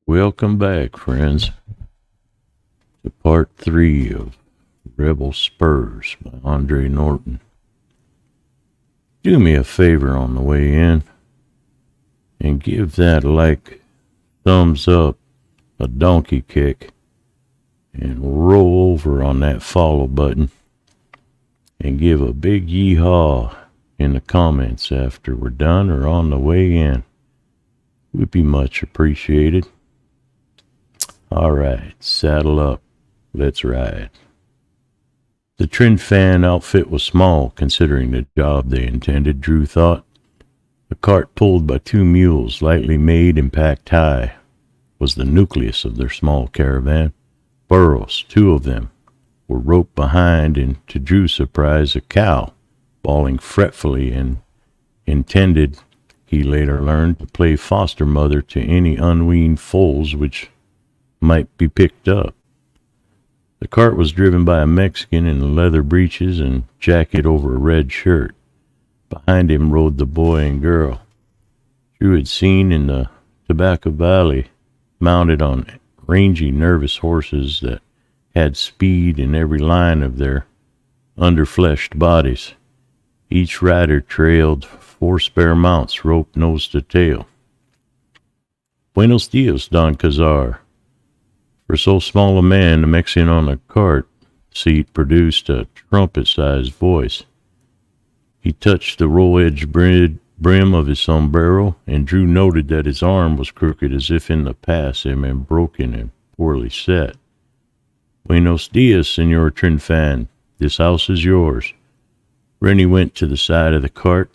Welcome back, friends, to part 3 of Rebel Spurs by Andre Norton. Do me a favor on the way in and give that thumbs up a donkey kick and roll over on that follow button and give a big yeehaw in the comments after we're done or on the way in. Would be much appreciated. Alright, saddle up. Let's ride. The Trin Fan outfit was small, considering the job they intended, Drew thought. A cart pulled by 2 mules, lightly made and packed high, was the nucleus of their small caravan. Burros, 2 of them, were roped behind, and to Drew's surprise, a cow, bawling fretfully and intended, he later learned, to play foster mother to any unweaned foals which might be picked up. The cart was driven by a Mexican in leather breeches and jacket over a red shirt. Behind him rode the boy and girl Drew had seen in the Tobacco Valley, mounted on rangy, nervous horses that had speed in every line of their underfleshed bodies. Each rider trailed 4 spare mounts, roped nose to tail. Buenos dias, Don Cazar. For so small a man, the Mexican on the cart seat produced a trumpet-sized voice. He touched the roll-edged brim of his sombrero, and Drew noted that his arm was crooked as if in the past it had been broken and poorly set. Buenos dias, Senor Trin Fan. This house is yours. Rennie went to the side of the cart.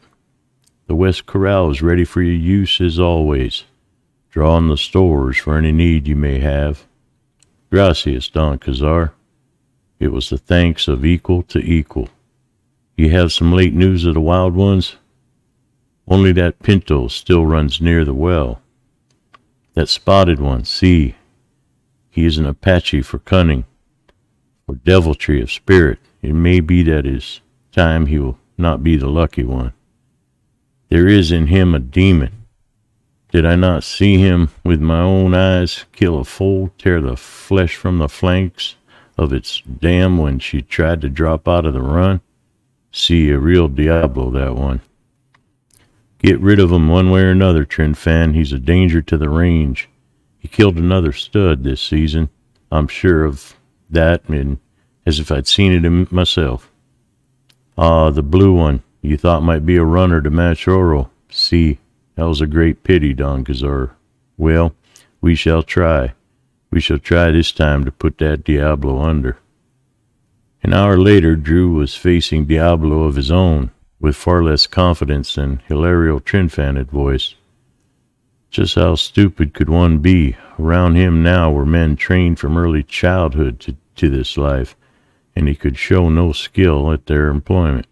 The West Corral is ready for your use as always. Draw on the stores for any need you may have. Gracias, Don Cazar. It was the thanks of equal to equal. You have some late news of the wild ones? Only that pinto still runs near the well. That spotted one, see, he is an Apache for cunning, for deviltry of spirit. It may be that his time he will not be the lucky one. There is in him a demon. Did I not see him with my own eyes kill a foal, tear the flesh from the flanks of its dam when she tried to drop out of the run? See, a real Diablo, that one. Get rid of him one way or another, Trin Fan. He's a danger to the range. He killed another stud this season. I'm sure of that, and as if I'd seen it myself. Ah, the blue one, you thought might be a runner to match Oro. See, that was a great pity, Don Cazar. Well, we shall try. We shall try this time to put that Diablo under. An hour later, Drew was facing Diablo of his own, with far less confidence than Hilario Trin Fan had voiced. Just how stupid could one be? Around him now were men trained from early childhood to this life, and he could show no skill at their employment.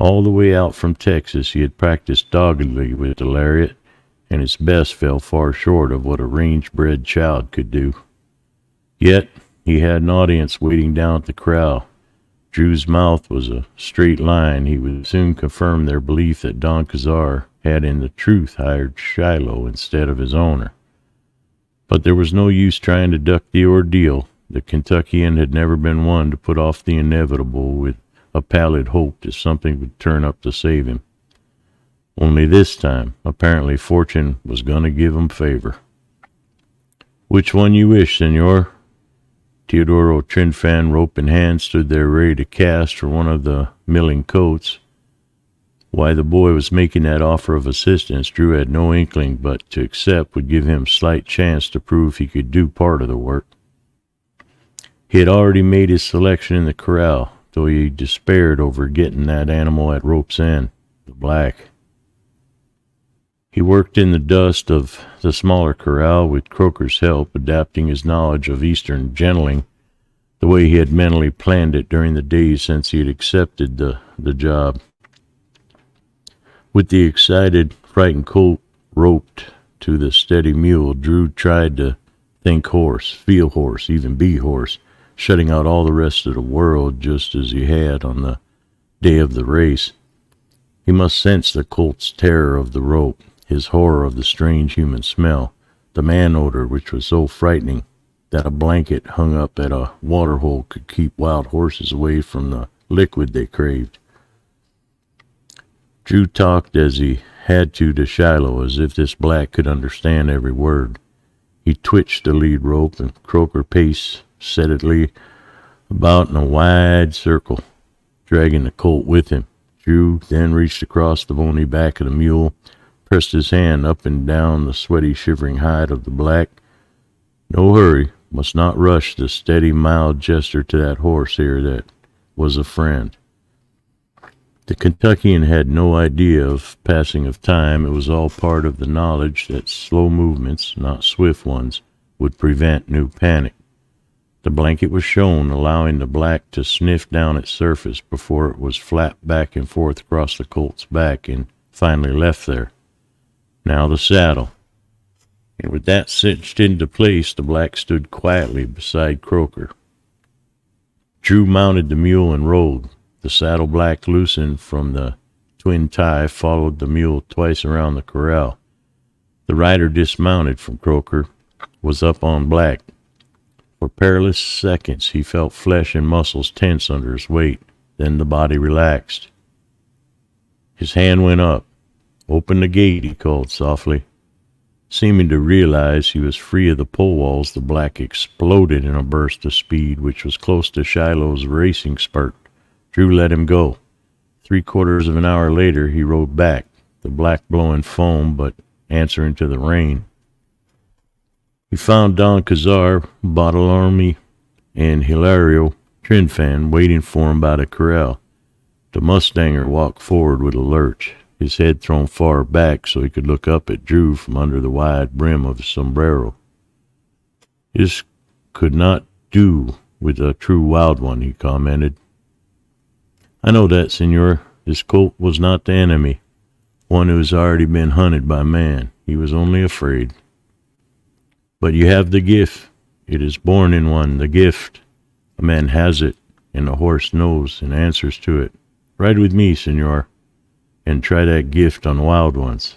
All the way out from Texas he had practiced doggedly with the lariat, and his best fell far short of what a range-bred child could do. Yet he had an audience waiting down at the corral. Drew's mouth was a straight line. He would soon confirm their belief that Don Cazar had in the truth hired Shiloh instead of his owner. But there was no use trying to duck the ordeal. The Kentuckian had never been one to put off the inevitable with a pallid hope that something would turn up to save him. Only this time, apparently fortune was going to give him favor. Which one you wish, senor? Teodoro Trin Fan, rope in hand, stood there ready to cast for one of the milling coats. Why the boy was making that offer of assistance, Drew had no inkling, but to accept would give him slight chance to prove he could do part of the work. He had already made his selection in the corral, though he despaired over getting that animal at rope's end, the black. He worked in the dust of the smaller corral with Croker's help, adapting his knowledge of Eastern gentling the way he had mentally planned it during the days since he had accepted the job. With the excited, frightened colt roped to the steady mule, Drew tried to think horse, feel horse, even be horse, shutting out all the rest of the world just as he had on the day of the race. He must sense the colt's terror of the rope, his horror of the strange human smell, the man odor, which was so frightening that a blanket hung up at a waterhole could keep wild horses away from the liquid they craved. Drew talked as he had to Shiloh, as if this black could understand every word. He twitched the lead rope, and Croker paced steadily about in a wide circle, dragging the colt with him. Drew then reached across the bony back of the mule, pressed his hand up and down the sweaty, shivering hide of the black. No hurry, must not rush the steady, mild gesture to that horse here that was a friend. The Kentuckian had no idea of passing of time. It was all part of the knowledge that slow movements, not swift ones, would prevent new panic. The blanket was shown, allowing the black to sniff down its surface before it was flapped back and forth across the colt's back and finally left there. Now the saddle. And with that cinched into place, the black stood quietly beside Croker. Drew mounted the mule and rode. The saddle black loosened from the twin tie, followed the mule twice around the corral. The rider dismounted from Croker, was up on black. For perilous seconds he felt flesh and muscles tense under his weight. Then the body relaxed. His hand went up. "Open the gate," he called softly. Seeming to realize he was free of the pole walls, the black exploded in a burst of speed which was close to Shiloh's racing spurt. Drew let him go. 3/4 of an hour later he rode back, the black blowing foam but answering to the rain. He found Don Cazar, Bartolome, and Hilario Trinfan waiting for him by the corral. The mustanger walked forward with a lurch, his head thrown far back so he could look up at Drew from under the wide brim of his sombrero. "This could not do with a true wild one," he commented. "I know that, senor. This colt was not the enemy, one who has already been hunted by man. He was only afraid. But you have the gift. It is born in one, the gift. A man has it, and the horse knows and answers to it. Ride with me, senor, and try that gift on wild ones."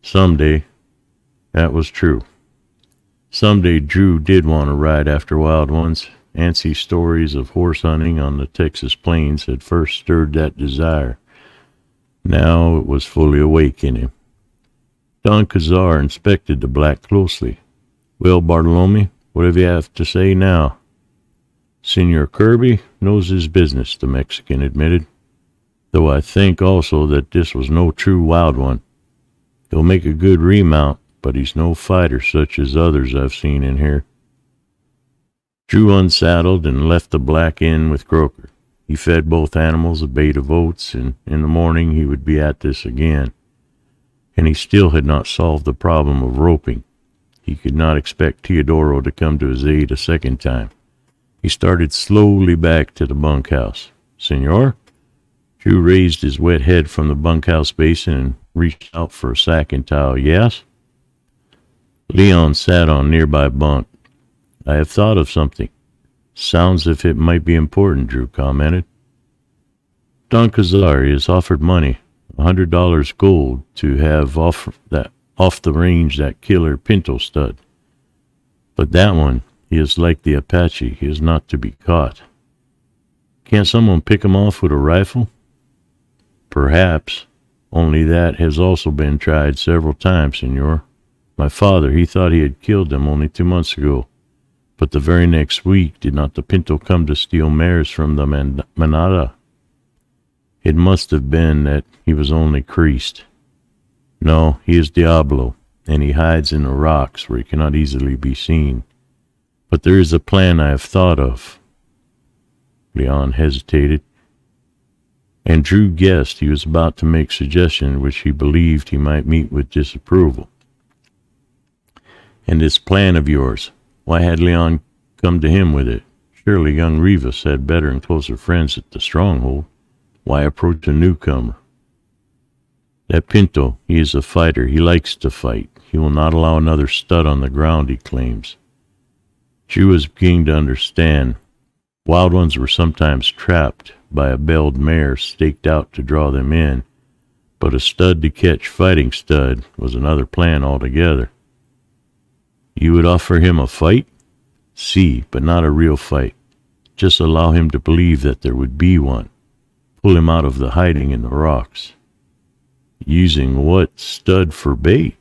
Someday, that was true. Someday Drew did want to ride after wild ones. Antsy stories of horse hunting on the Texas plains had first stirred that desire. Now it was fully awake in him. Don Cazar inspected the black closely. "Well, Bartolome, what do you have to say now?" "Senor Kirby knows his business," the Mexican admitted, "though I think also that this was no true wild one. He'll make a good remount, but he's no fighter such as others I've seen in here." Drew unsaddled and left the black in with Croker. He fed both animals a bait of oats, and in the morning he would be at this again. And he still had not solved the problem of roping. He could not expect Teodoro to come to his aid a second time. He started slowly back to the bunkhouse. "Senor?" Drew raised his wet head from the bunkhouse basin and reached out for a sack and towel. "Yes?" Leon sat on a nearby bunk. "I have thought of something. Sounds as if it might be important," Drew commented. "Don Cazar has offered money, $100 gold, to have off the range that killer Pinto stud. But that one, he is like the Apache. He is not to be caught. Can't someone pick him off with a rifle?" "Perhaps. Only that has also been tried several times, senor. My father, he thought he had killed them only 2 months ago. But the very next week, did not the Pinto come to steal mares from the manada? It must have been that he was only creased. No, he is Diablo, and he hides in the rocks where he cannot easily be seen. But there is a plan I have thought of." Leon hesitated, and Drew guessed he was about to make suggestion which he believed he might meet with disapproval. "And this plan of yours, why had Leon come to him with it? Surely young Rivas had better and closer friends at the stronghold. Why approach a newcomer?" "That Pinto, he is a fighter. He likes to fight. He will not allow another stud on the ground, he claims." Drew was beginning to understand. Wild ones were sometimes trapped by a belled mare staked out to draw them in, but a stud to catch fighting stud was another plan altogether. You would offer him a fight? See, but not a real fight. Just allow him to believe that there would be one. Pull him out of the hiding in the rocks. Using what stud for bait?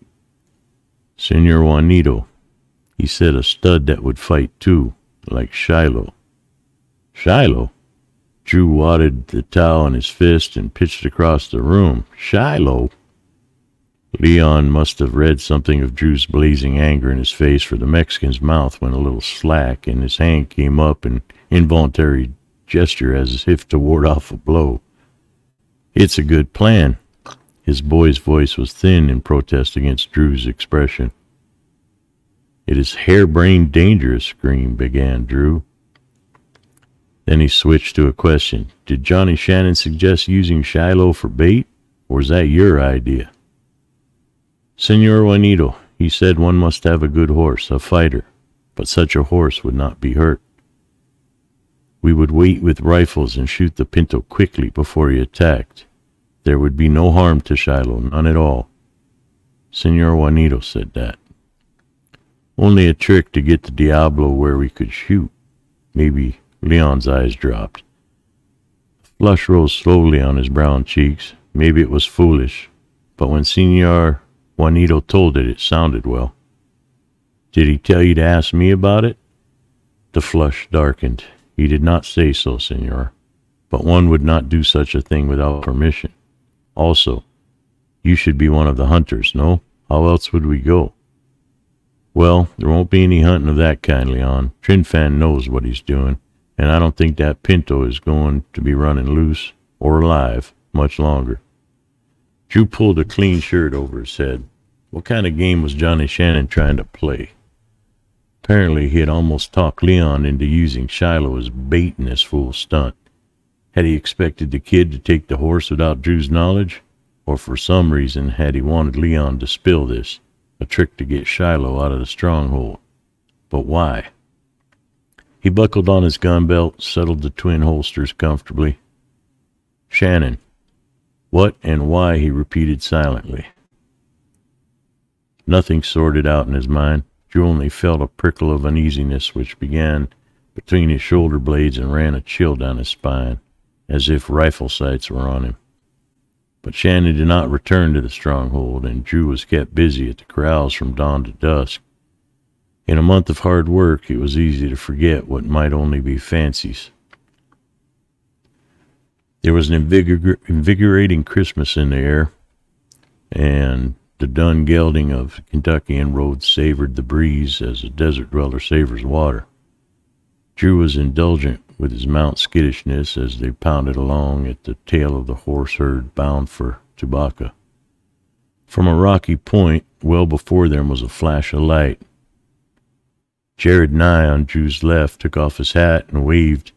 Senor Juanito. He said a stud that would fight too, like Shiloh. Shiloh? Drew wadded the towel in his fist and pitched across the room. Shiloh? Leon must have read something of Drew's blazing anger in his face, for the Mexican's mouth went a little slack, and his hand came up in involuntary gesture as if to ward off a blow. It's a good plan. His boy's voice was thin in protest against Drew's expression. It is harebrained dangerous, began Drew. Then he switched to a question. Did Johnny Shannon suggest using Shiloh for bait, or was that your idea? Senor Juanito, he said one must have a good horse, a fighter, but such a horse would not be hurt. We would wait with rifles and shoot the pinto quickly before he attacked. There would be no harm to Shiloh, none at all. Senor Juanito said that. Only a trick to get the Diablo where we could shoot. Maybe Leon's eyes dropped. A flush rose slowly on his brown cheeks. Maybe it was foolish, but when Senor Juanito told it, it sounded well. Did he tell you to ask me about it? The flush darkened. He did not say so, senor, but one would not do such a thing without permission. Also, you should be one of the hunters, no? How else would we go? Well, there won't be any hunting of that kind, Leon. Trinfan knows what he's doing, and I don't think that pinto is going to be running loose or alive much longer. Drew pulled a clean shirt over his head. What kind of game was Johnny Shannon trying to play? Apparently he had almost talked Leon into using Shiloh as bait in this fool stunt. Had he expected the kid to take the horse without Drew's knowledge? Or for some reason had he wanted Leon to spill this, a trick to get Shiloh out of the stronghold? But why? He buckled on his gun belt, settled the twin holsters comfortably. Shannon. What and why, he repeated silently. Nothing sorted out in his mind. Drew only felt a prickle of uneasiness which began between his shoulder blades and ran a chill down his spine, as if rifle sights were on him. But Shannon did not return to the stronghold, and Drew was kept busy at the corrals from dawn to dusk. In a month of hard work, it was easy to forget what might only be fancies. There was an invigorating Christmas in the air, and the dun gelding of Kentuckian roads savored the breeze as a desert dweller savors water. Drew was indulgent with his mount skittishness as they pounded along at the tail of the horse herd bound for Tobacco. From a rocky point, well before them was a flash of light. Jared Nye on Drew's left took off his hat and waved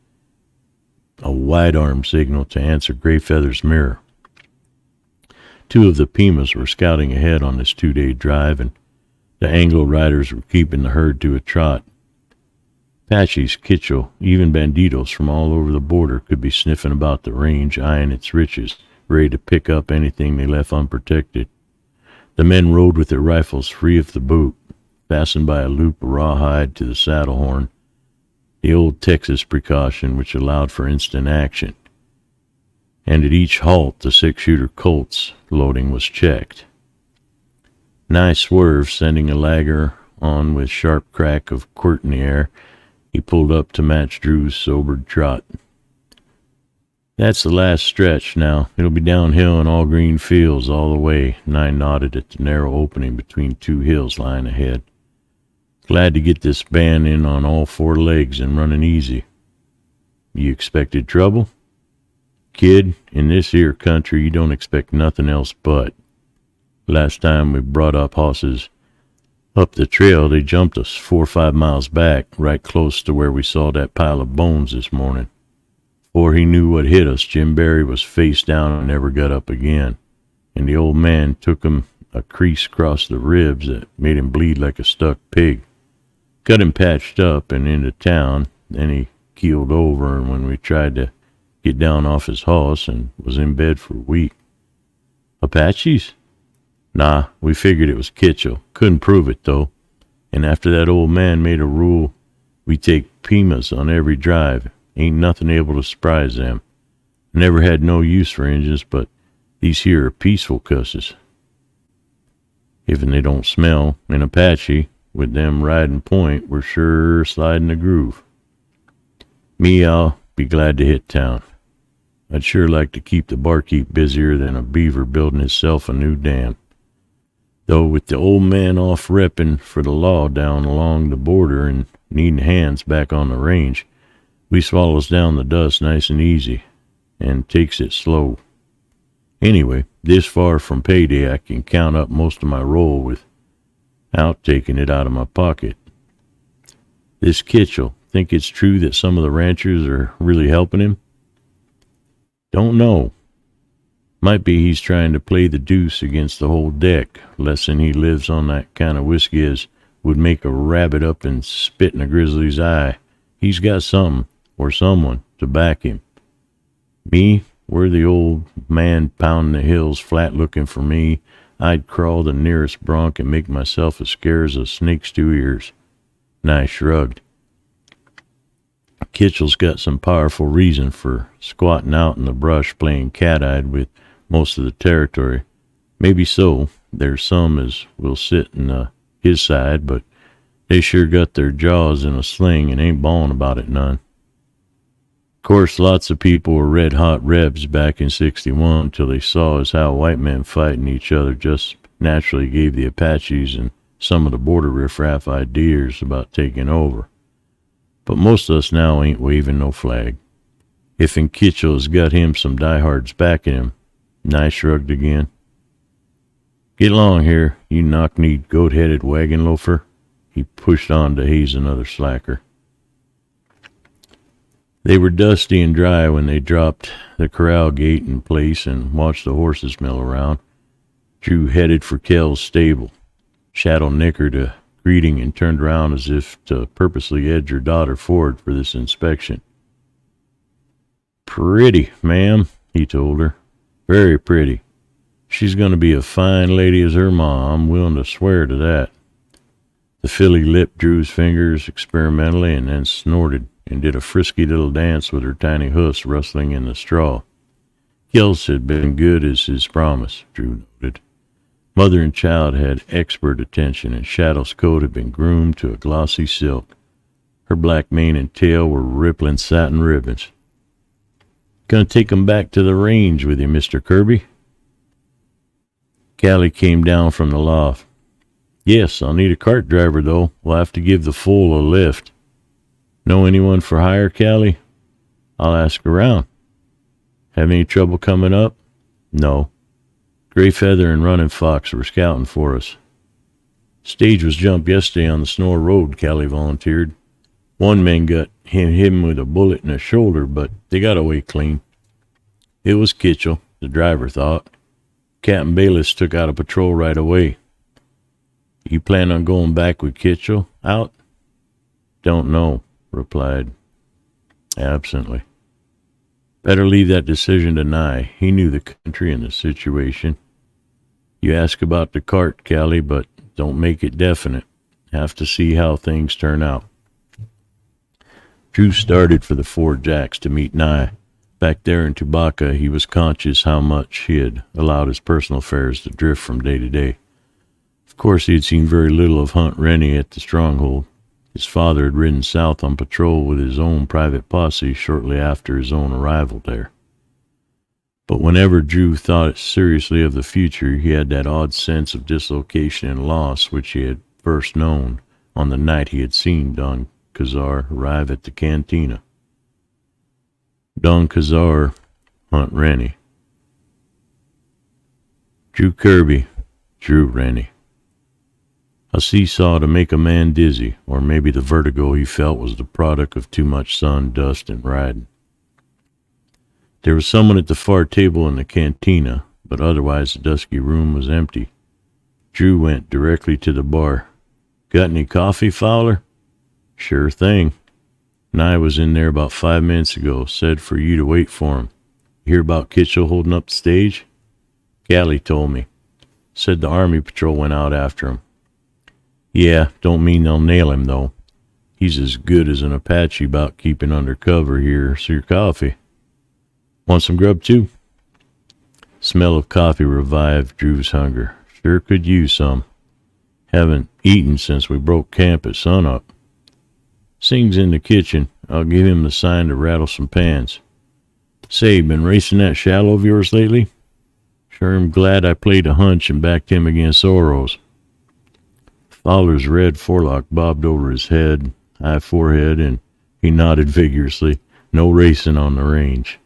a wide-arm signal to answer Greyfeather's mirror. Two of the Pimas were scouting ahead on this 2-day drive, and the Anglo riders were keeping the herd to a trot. Apaches, Kitchell, even banditos from all over the border could be sniffing about the range, eyeing its riches, ready to pick up anything they left unprotected. The men rode with their rifles free of the boot, fastened by a loop of rawhide to the saddle horn, the old Texas precaution which allowed for instant action. And at each halt the 6-shooter Colt's loading was checked. Nye swerved, sending a lagger on with sharp crack of quirt in the air. He pulled up to match Drew's sobered trot. That's the last stretch now. It'll be downhill in all green fields all the way. Nye nodded at the narrow opening between two hills lying ahead. Glad to get this band in on all 4 legs and running easy. You expected trouble? Kid, in this here country you don't expect nothing else but. Last time we brought up hosses up the trail, they jumped us 4 or 5 miles back, right close to where we saw that pile of bones this morning. Before he knew what hit us, Jim Barry was face down and never got up again, and the old man took him a crease across the ribs that made him bleed like a stuck pig. Got him patched up and into town, then he keeled over, and when we tried to get down off his hoss and was in bed for a week. Apaches? Nah, we figured it was Kitchell. Couldn't prove it, though. And after that old man made a rule, we take Pimas on every drive. Ain't nothing able to surprise them. Never had no use for engines, but these here are peaceful cusses. Even they don't smell. In Apache, with them riding point, we're sure sliding the groove. Me, I'll be glad to hit town. I'd sure like to keep the barkeep busier than a beaver building himself a new dam. Though with the old man off repping for the law down along the border and needing hands back on the range, we swallows down the dust nice and easy and takes it slow. Anyway, this far from payday, I can count up most of my roll without taking it out of my pocket. This Kitchell, think it's true that some of the ranchers are really helping him? Don't know. Might be he's trying to play the deuce against the whole deck, less'n he lives on that kind of whiskey as would make a rabbit up and spit in a grizzly's eye. He's got something, or someone, to back him. Me, were the old man pounding the hills flat looking for me, I'd crawl the nearest bronc and make myself as scarce as a snake's 2 ears. Nye shrugged. Kitchell's got some powerful reason for squatting out in the brush playing cat-eyed with most of the territory. Maybe so. There's some as will sit in his side, but they sure got their jaws in a sling and ain't bawling about it none. Of course, lots of people were red-hot rebs back in '61 till they saw as how white men fighting each other just naturally gave the Apaches and some of the border riffraff ideas about taking over. But most of us now ain't waving no flag. If Kitchell's got him some diehards backing him, Nye shrugged again. Get along here, you knock-kneed, goat-headed wagon loafer. He pushed on to haze another slacker. They were dusty and dry when they dropped the corral gate in place and watched the horses mill around. Drew headed for Kell's stable. Shadow nickered a greeting and turned around as if to purposely edge her daughter forward for this inspection. Pretty, ma'am, he told her. Very pretty. She's going to be a fine lady as her ma, I'm willing to swear to that. The filly lipped Drew's fingers experimentally and then snorted and did a frisky little dance with her tiny hoofs rustling in the straw. Gills had been good as his promise, Drew noted. Mother and child had expert attention, and Shadow's coat had been groomed to a glossy silk. Her black mane and tail were rippling satin ribbons. Gonna take 'em back to the range with you, Mr. Kirby? Callie came down from the loft. Yes, I'll need a cart driver, though. We'll have to give the foal a lift. Know anyone for hire, Callie? I'll ask around. Have any trouble coming up? No. Gray Feather and Running Fox were scouting for us. Stage was jumped yesterday on the Snore Road, Callie volunteered. One man got hit him with a bullet in the shoulder, but they got away clean. It was Kitchell, the driver thought. Captain Bayless took out a patrol right away. You plan on going back with Kitchell out? Don't know, replied absently. Better leave that decision to Nye. He knew the country and the situation. You ask about the cart, Callie, but don't make it definite. Have to see how things turn out. Drew started for the Four Jacks to meet Nye. Back there in Tubacca, he was conscious how much he had allowed his personal affairs to drift from day to day. Of course, he had seen very little of Hunt Rennie at the stronghold. His father had ridden south on patrol with his own private posse shortly after his own arrival there. But whenever Drew thought seriously of the future, he had that odd sense of dislocation and loss which he had first known on the night he had seen Don Cazar arrive at the cantina. Don Cazar, Hunt Rennie. Drew Kirby, Drew Rennie. A seesaw to make a man dizzy, or maybe the vertigo he felt was the product of too much sun, dust, and riding. There was someone at the far table in the cantina, but otherwise the dusky room was empty. Drew went directly to the bar. Got any coffee, Fowler? Sure thing. Nye was in there about 5 minutes ago, said for you to wait for him. You hear about Kitchell holding up the stage? Callie told me. Said the Army patrol went out after him. Yeah, don't mean they'll nail him, though. He's as good as an Apache about keeping under cover. Here's your coffee. Want some grub, too? Smell of coffee revived Drew's hunger. Sure could use some. Haven't eaten since we broke camp at sunup. Sing's in the kitchen. I'll give him the sign to rattle some pans. Say, been racing that shallow of yours lately? Sure am glad I played a hunch and backed him against Oro's. Fowler's red forelock bobbed over his head, high forehead, and he nodded vigorously. No racing on the range.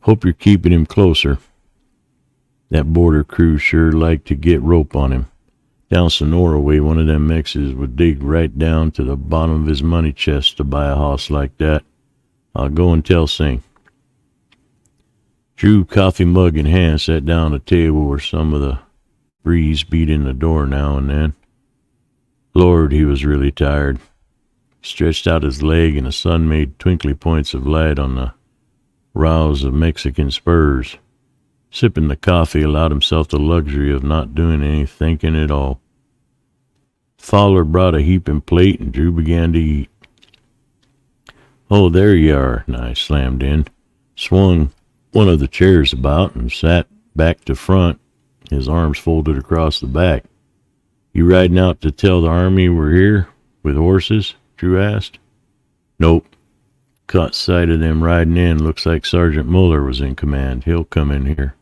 Hope you're keeping him closer. That border crew sure like to get rope on him. Down Sonora way, one of them Mexes would dig right down to the bottom of his money chest to buy a hoss like that. I'll go and tell Sing. Drew, coffee mug in hand, sat down at a table where some of the breeze beat in the door now and then. Lord, he was really tired. Stretched out his leg, and the sun made twinkly points of light on the rows of Mexican spurs. Sipping the coffee allowed himself the luxury of not doing any thinking at all. Fowler brought a heaping plate, and Drew began to eat. Oh, there you are, Nye slammed in, swung one of the chairs about, and sat back to front, his arms folded across the back. You riding out to tell the army we're here, with horses? Drew asked. Nope. Caught sight of them riding in. Looks like Sergeant Muller was in command. He'll come in here.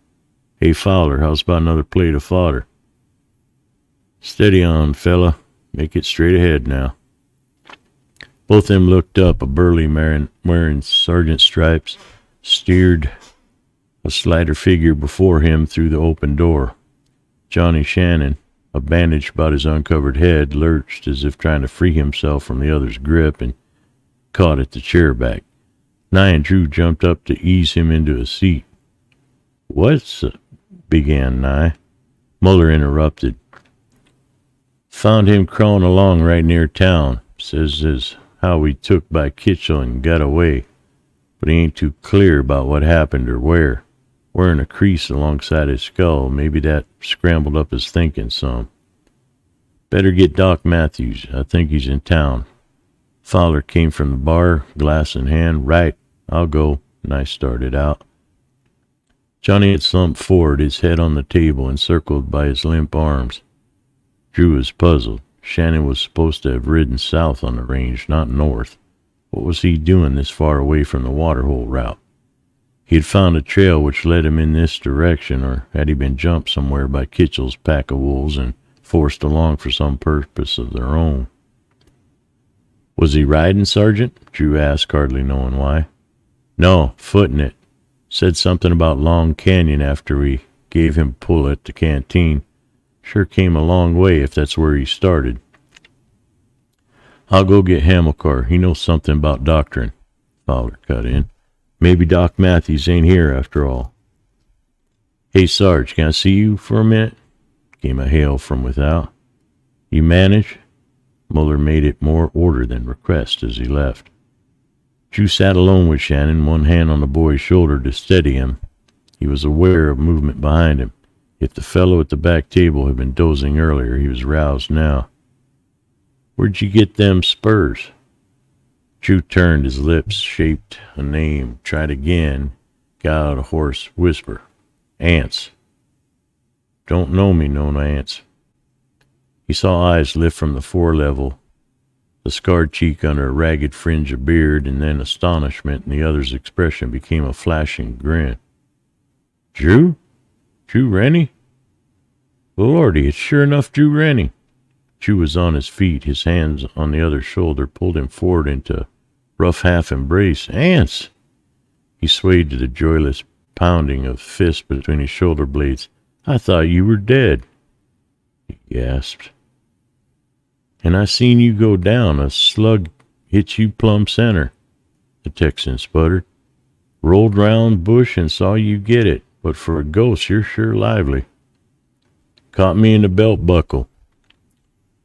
Hey, Fowler, how's about another plate of fodder? Steady on, fella. Make it straight ahead now. Both of them looked up. A burly man wearing sergeant stripes steered a slighter figure before him through the open door. Johnny Shannon, a bandage about his uncovered head, lurched as if trying to free himself from the other's grip and caught at the chair back. Nye and Drew jumped up to ease him into a seat. What's... began Nye. Muller interrupted. Found him crawling along right near town. Says as how we took by Kitchell and got away. But he ain't too clear about what happened or where. Wearing a crease alongside his skull. Maybe that scrambled up his thinking some. Better get Doc Matthews. I think he's in town. Fowler came from the bar, glass in hand. Right, I'll go. Nye started out. Johnny had slumped forward, his head on the table, encircled by his limp arms. Drew was puzzled. Shannon was supposed to have ridden south on the range, not north. What was he doing this far away from the waterhole route? He had found a trail which led him in this direction, or had he been jumped somewhere by Kitchell's pack of wolves and forced along for some purpose of their own? Was he riding, Sergeant? Drew asked, hardly knowing why. No, footing it. Said something about Long Canyon after we gave him a pull at the canteen. Sure came a long way if that's where he started. I'll go get Hamilcar. He knows something about doctrine. Fowler cut in. Maybe Doc Matthews ain't here after all. Hey, Sarge, can I see you for a minute? Came a hail from without. You manage? Muller made it more order than request as he left. Drew sat alone with Shannon, one hand on the boy's shoulder to steady him. He was aware of movement behind him. If the fellow at the back table had been dozing earlier, he was roused now. Where'd you get them spurs? Drew turned, his lips shaped a name, tried again, got out a hoarse whisper. Ants. Don't know me, no ants. He saw eyes lift from the floor level, the scarred cheek under a ragged fringe of beard, and then astonishment in the other's expression became a flashing grin. Drew? Drew Rennie? Lordy, it's sure enough Drew Rennie. Drew was on his feet, his hands on the other's shoulder, pulled him forward into rough half embrace. Ants! He swayed to the joyless pounding of fists between his shoulder blades. I thought you were dead. He gasped. And I seen you go down. A slug hit you plumb center, the Texan sputtered. Rolled round bush and saw you get it, but for a ghost you're sure lively. Caught me in the belt buckle.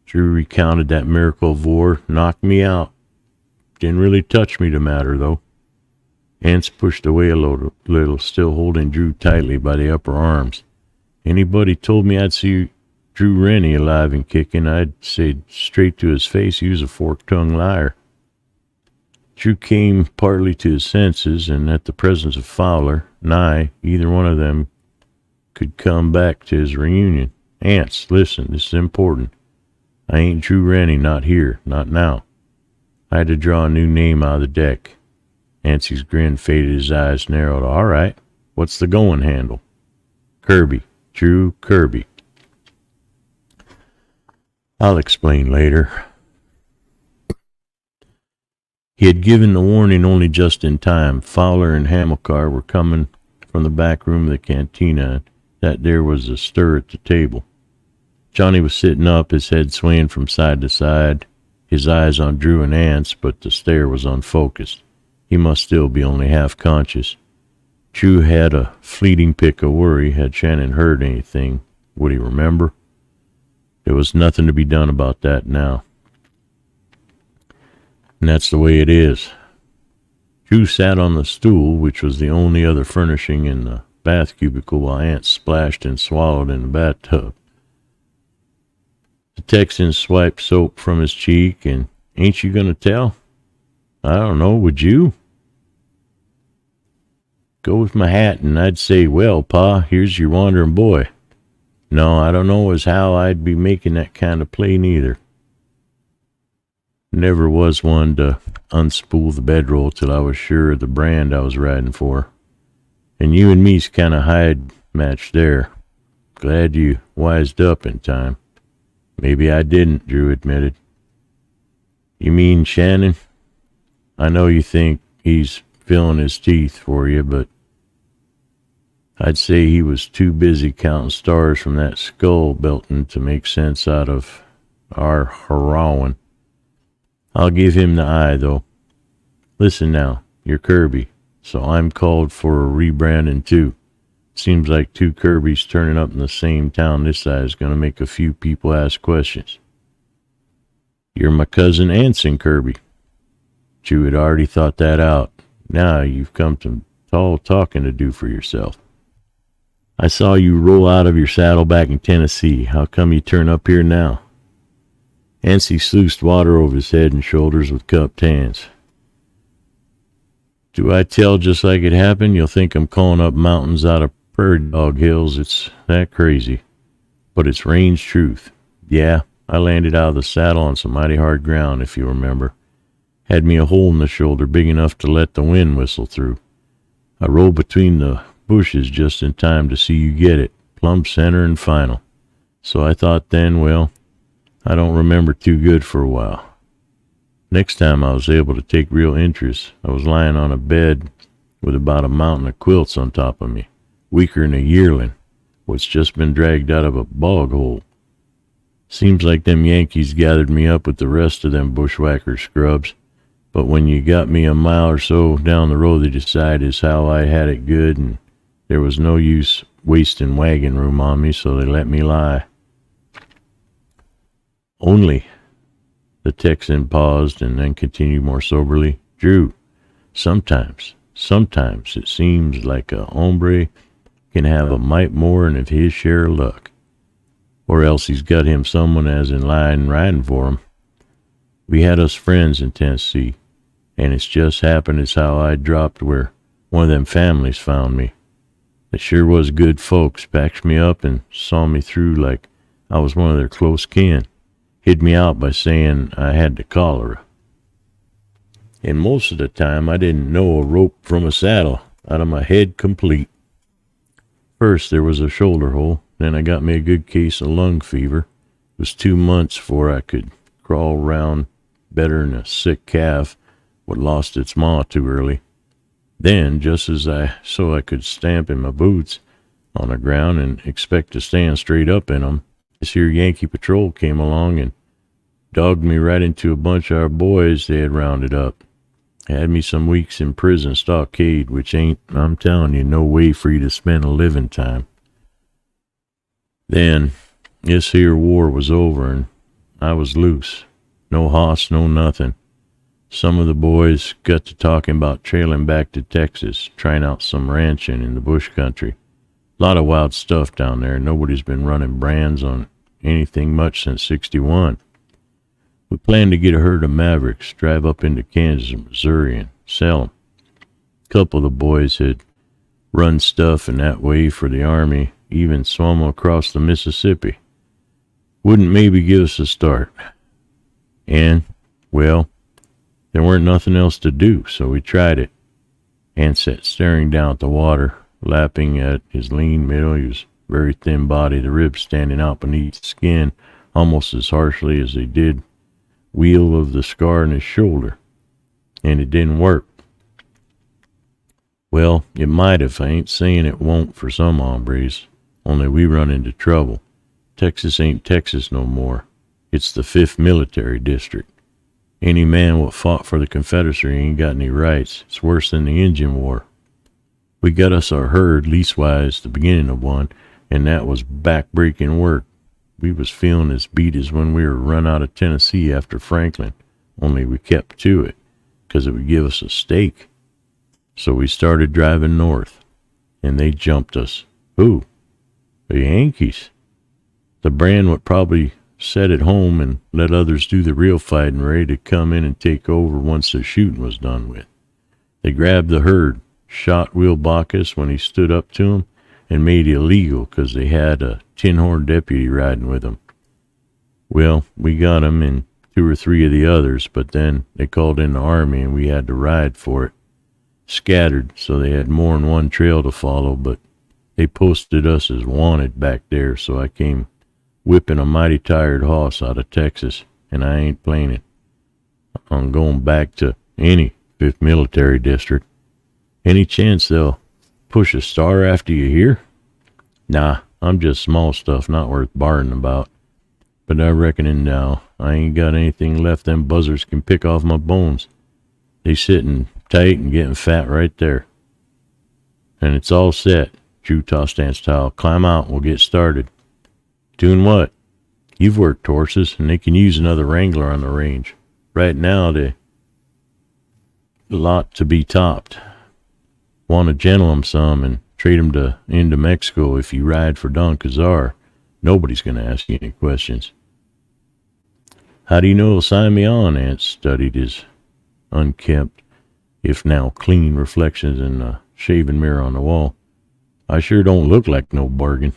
Drew recounted that miracle of war. Knocked me out. Didn't really touch me the matter, though. Ants pushed away a little, still holding Drew tightly by the upper arms. Anybody told me I'd see Drew Rennie alive and kicking, I'd say straight to his face he was a fork-tongued liar. Drew came partly to his senses, and at the presence of Fowler, Nye, either one of them could come back to his reunion. Ants, listen, this is important. I ain't Drew Rennie, not here, not now. I had to draw a new name out of the deck. Anstey's grin faded, his eyes narrowed. All right, what's the going handle? Kirby, Drew Kirby. I'll explain later. He had given the warning only just in time. Fowler and Hamilcar were coming from the back room of the cantina, that there was a stir at the table. Johnny was sitting up, his head swaying from side to side, his eyes on Drew and Ants, but the stare was unfocused. He must still be only half conscious. Drew had a fleeting pick of worry. Had Shannon heard anything? Would he remember? There was nothing to be done about that now. And that's the way it is. Drew sat on the stool, which was the only other furnishing in the bath cubicle, while Ants splashed and swallowed in the bathtub. The Texan swiped soap from his cheek, and ain't you gonna tell? I don't know, would you? Go with my hat, and I'd say, well, Pa, here's your wandering boy. No, I don't know as how I'd be making that kind of play neither. Never was one to unspool the bedroll till I was sure of the brand I was riding for. And you and me's kind of hide matched there. Glad you wised up in time. Maybe I didn't, Drew admitted. You mean Shannon? I know you think he's filling his teeth for you, but I'd say he was too busy counting stars from that skull belting to make sense out of our heroine. I'll give him the eye, though. Listen now, you're Kirby, so I'm called for a rebranding too. Seems like two Kirbys turning up in the same town this size is going to make a few people ask questions. You're my cousin Anson Kirby. Drew had already thought that out. Now you've come to tall talking to do for yourself. I saw you roll out of your saddle back in Tennessee. How come you turn up here now? Anstey sluiced water over his head and shoulders with cupped hands. Do I tell just like it happened? You'll think I'm calling up mountains out of prairie dog hills. It's that crazy. But it's range truth. Yeah, I landed out of the saddle on some mighty hard ground, if you remember. Had me a hole in the shoulder big enough to let the wind whistle through. I rolled between the bushes just in time to see you get it, plumb center and final. So I thought then, well, I don't remember too good for a while. Next time I was able to take real interest, I was lying on a bed with about a mountain of quilts on top of me, weaker than a yearling, what's just been dragged out of a bog hole. Seems like them Yankees gathered me up with the rest of them bushwhacker scrubs, but when you got me a mile or so down the road, they decided as how I had it good and there was no use wasting wagon room on me, so they let me lie. Only, the Texan paused and then continued more soberly, Drew, sometimes it seems like a hombre can have a mite more than his share of luck. Or else he's got him someone as in line riding for him. We had us friends in Tennessee, and it's just happened as how I dropped where one of them families found me. They sure was good folks, packed me up and saw me through like I was one of their close kin. Hid me out by saying I had the cholera. And most of the time I didn't know a rope from a saddle, out of my head complete. First there was a shoulder hole, then I got me a good case of lung fever. It was 2 months before I could crawl around better than a sick calf what lost its maw too early. Then, just as I could stamp in my boots on the ground and expect to stand straight up in 'em, this here Yankee patrol came along and dogged me right into a bunch of our boys they had rounded up. Had me some weeks in prison stockade, which ain't, I'm telling you, no way for you to spend a living time. Then, this here war was over and I was loose. No hoss, no nothing. Some of the boys got to talking about trailing back to Texas, trying out some ranching in the bush country. A lot of wild stuff down there. Nobody's been running brands on anything much since '61. We planned to get a herd of Mavericks, drive up into Kansas and Missouri, and sell 'em. A couple of the boys had run stuff in that way for the Army, even swum across the Mississippi. Wouldn't maybe give us a start. And, well, there weren't nothing else to do, so we tried it. And sat staring down at the water, lapping at his lean middle. He was very thin body, the ribs standing out beneath the skin almost as harshly as they did wheel of the scar on his shoulder. And it didn't work. Well, it might if I ain't saying it won't for some hombres, only we run into trouble. Texas ain't Texas no more. It's the 5th Military District. Any man what fought for the Confederacy ain't got any rights. It's worse than the Indian War. We got us our herd, leastwise the beginning of one, and that was back-breaking work. We was feeling as beat as when we were run out of Tennessee after Franklin, only we kept to it, 'cause it would give us a stake. So we started driving north, and they jumped us. Who? The Yankees. The brand would probably set at home and let others do the real fighting, ready to come in and take over once the shooting was done with. They grabbed the herd, shot Will Bacchus when he stood up to them, and made it illegal 'cause they had a tin-horn deputy riding with them. Well, we got him and 2 or 3 of the others, but then they called in the Army and we had to ride for it. Scattered, so they had more than one trail to follow, but they posted us as wanted back there, so I came whipping a mighty tired hoss out of Texas, and I ain't playing it. I'm going back to any 5th Military District. Any chance they'll push a star after you here? Nah, I'm just small stuff, not worth barring about. But I reckon now I ain't got anything left them buzzards can pick off my bones. They sitting tight and getting fat right there. And it's all set. Drew Tostan's style. Climb out and we'll get started. Doing what? You've worked horses, and they can use another wrangler on the range. Right now, they lot to be topped. Want to gentle 'em some and trade 'em into Mexico if you ride for Don Cazar. Nobody's going to ask you any questions. How do you know he'll sign me on? Ant studied his unkempt, if now clean, reflections in the shaving mirror on the wall. I sure don't look like no bargain.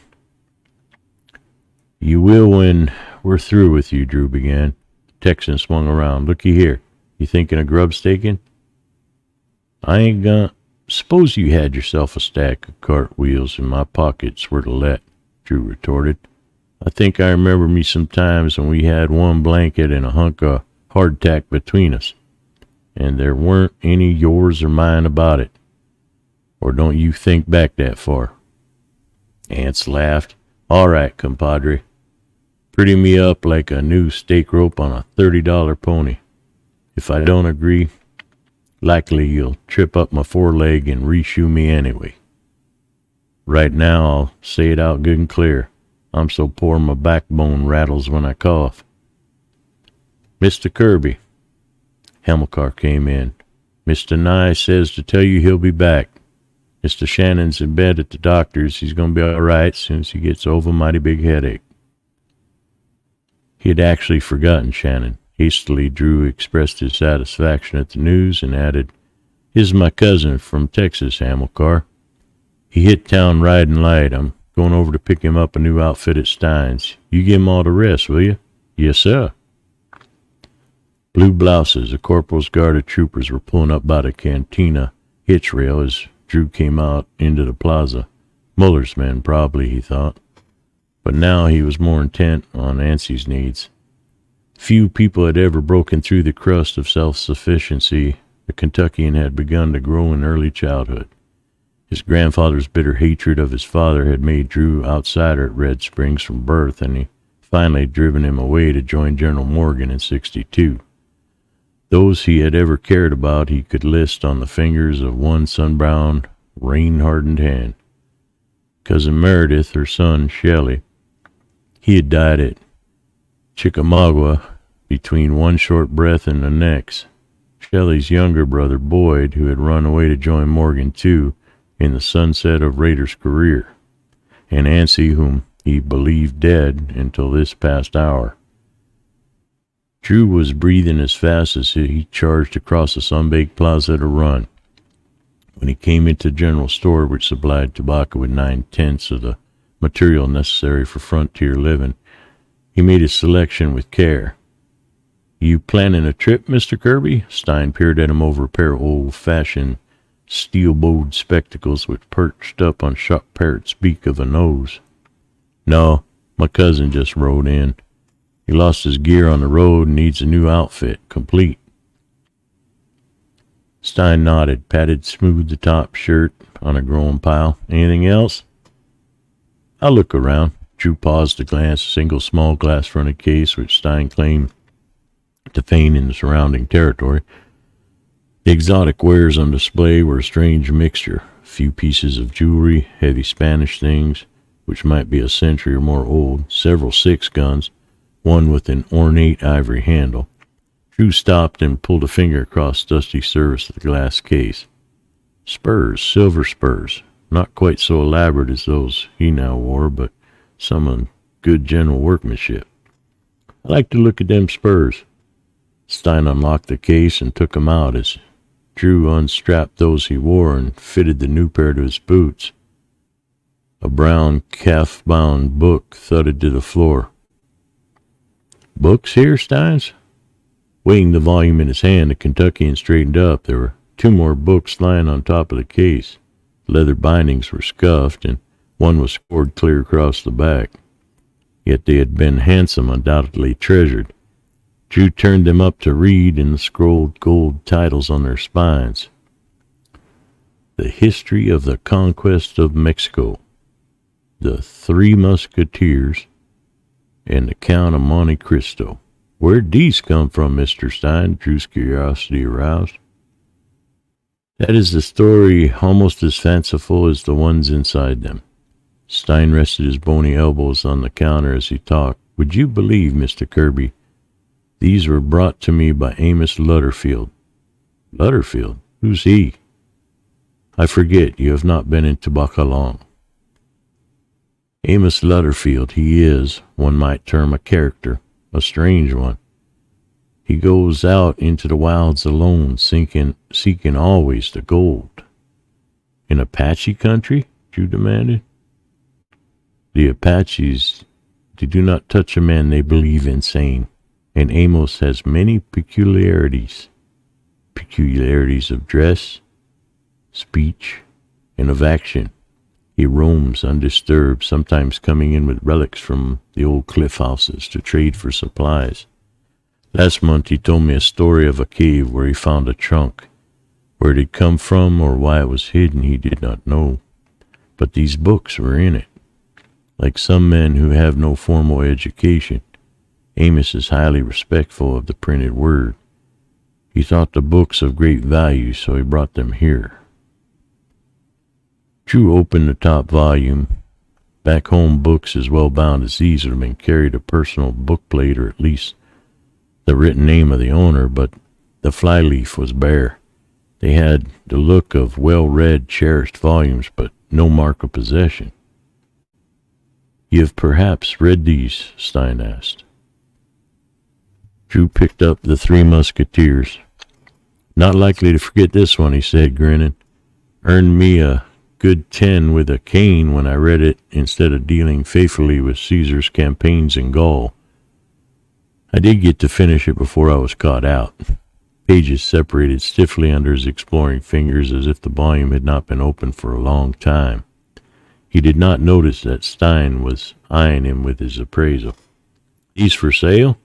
You will when we're through with you, Drew began. Texan swung around. Looky here. You thinking of grub staking? I ain't gonna. Suppose you had yourself a stack of cartwheels in my pockets were to let, Drew retorted. I think I remember me some times when we had one blanket and a hunk of hardtack between us, and there weren't any yours or mine about it. Or don't you think back that far? Ants laughed. All right, compadre. Pretty me up like a new stake rope on a $30 pony. If I don't agree, likely you'll trip up my foreleg and reshoe me anyway. Right now, I'll say it out good and clear. I'm so poor my backbone rattles when I cough. Mr. Kirby. Hamilcar came in. Mr. Nye says to tell you he'll be back. Mr. Shannon's in bed at the doctor's. He's going to be all right as soon as he gets over a mighty big headache. He had actually forgotten Shannon. Hastily, Drew expressed his satisfaction at the news and added, "Here's my cousin from Texas, Hamilcar. He hit town riding light. I'm going over to pick him up a new outfit at Stein's. You give him all the rest, will you?" "Yes, sir." Blue blouses, the corporal's guard of troopers were pulling up by the cantina hitch rail as Drew came out into the plaza. Muller's men, probably, he thought. But now he was more intent on Nancy's needs. Few people had ever broken through the crust of self-sufficiency the Kentuckian had begun to grow in early childhood. His grandfather's bitter hatred of his father had made Drew outsider at Red Springs from birth, and he finally driven him away to join General Morgan in '62. Those he had ever cared about he could list on the fingers of one sun-browned, rain-hardened hand. Cousin Meredith, her son, Shelley, he had died at Chickamauga between one short breath and the next. Shelley's younger brother, Boyd, who had run away to join Morgan, too, in the sunset of Rader's career. And Nancy, whom he believed dead until this past hour. Drew was breathing as fast as he charged across the sun-baked plaza to run. When he came into the general store, which supplied tobacco with 9/10 of the material necessary for frontier living, he made his selection with care. "You planning a trip, Mr. Kirby?" Stein peered at him over a pair of old-fashioned steel-bowed spectacles which perched up on Shop Parrot's beak of a nose. "No, my cousin just rode in. He lost his gear on the road and needs a new outfit, complete." Stein nodded, patted smooth the top shirt on a growing pile. "Anything else?" "I'll look around." Drew paused to glance a single small glass-fronted case which Stein claimed to feign in the surrounding territory. The exotic wares on display were a strange mixture. A few pieces of jewelry, heavy Spanish things, which might be a century or more old, several 6-guns, one with an ornate ivory handle. Drew stopped and pulled a finger across the dusty surface of the glass case. Spurs, silver spurs, not quite so elaborate as those he now wore, but some of good general workmanship. "I like to look at them spurs." Stein unlocked the case and took them out as Drew unstrapped those he wore and fitted the new pair to his boots. A brown calf-bound book thudded to the floor. "Books here, Steins?" Weighing the volume in his hand, the Kentuckian straightened up. There were 2 more books lying on top of the case. The leather bindings were scuffed, and one was scored clear across the back. Yet they had been handsome, undoubtedly treasured. Drew turned them up to read in the scrolled gold titles on their spines. "The History of the Conquest of Mexico," "The Three Musketeers," and "The Count of Monte Cristo." "Where'd these come from, Mr. Stein?" Drew's curiosity aroused. "That is the story, almost as fanciful as the ones inside them." Stein rested his bony elbows on the counter as he talked. "Would you believe, Mr. Kirby, these were brought to me by Amos Lutterfield." "Lutterfield? Who's he?" "I forget. You have not been in tobacco long." Amos Lutterfield, he is, one might term, a character, a strange one. He goes out into the wilds alone, seeking always the gold. "In Apache country?" Drew demanded. "The Apaches, they do not touch a man they believe insane, and Amos has many peculiarities of dress, speech, and of action. He roams undisturbed, sometimes coming in with relics from the old cliff houses to trade for supplies. Last month he told me a story of a cave where he found a trunk. Where it had come from or why it was hidden he did not know. But these books were in it. Like some men who have no formal education, Amos is highly respectful of the printed word. He thought the books of great value, so he brought them here." Drew opened the top volume. Back home, books as well bound as these would have been carried a personal bookplate or at least the written name of the owner, but the flyleaf was bare. They had the look of well-read, cherished volumes, but no mark of possession. "You have perhaps read these?" Stein asked. Drew picked up The Three Musketeers. "Not likely to forget this one," he said, grinning. "Earned me a good 10 with a cane when I read it instead of dealing faithfully with Caesar's campaigns in Gaul. I did get to finish it before I was caught out." Pages separated stiffly under his exploring fingers as if the volume had not been opened for a long time. He did not notice that Stein was eyeing him with his appraisal. "These for sale?"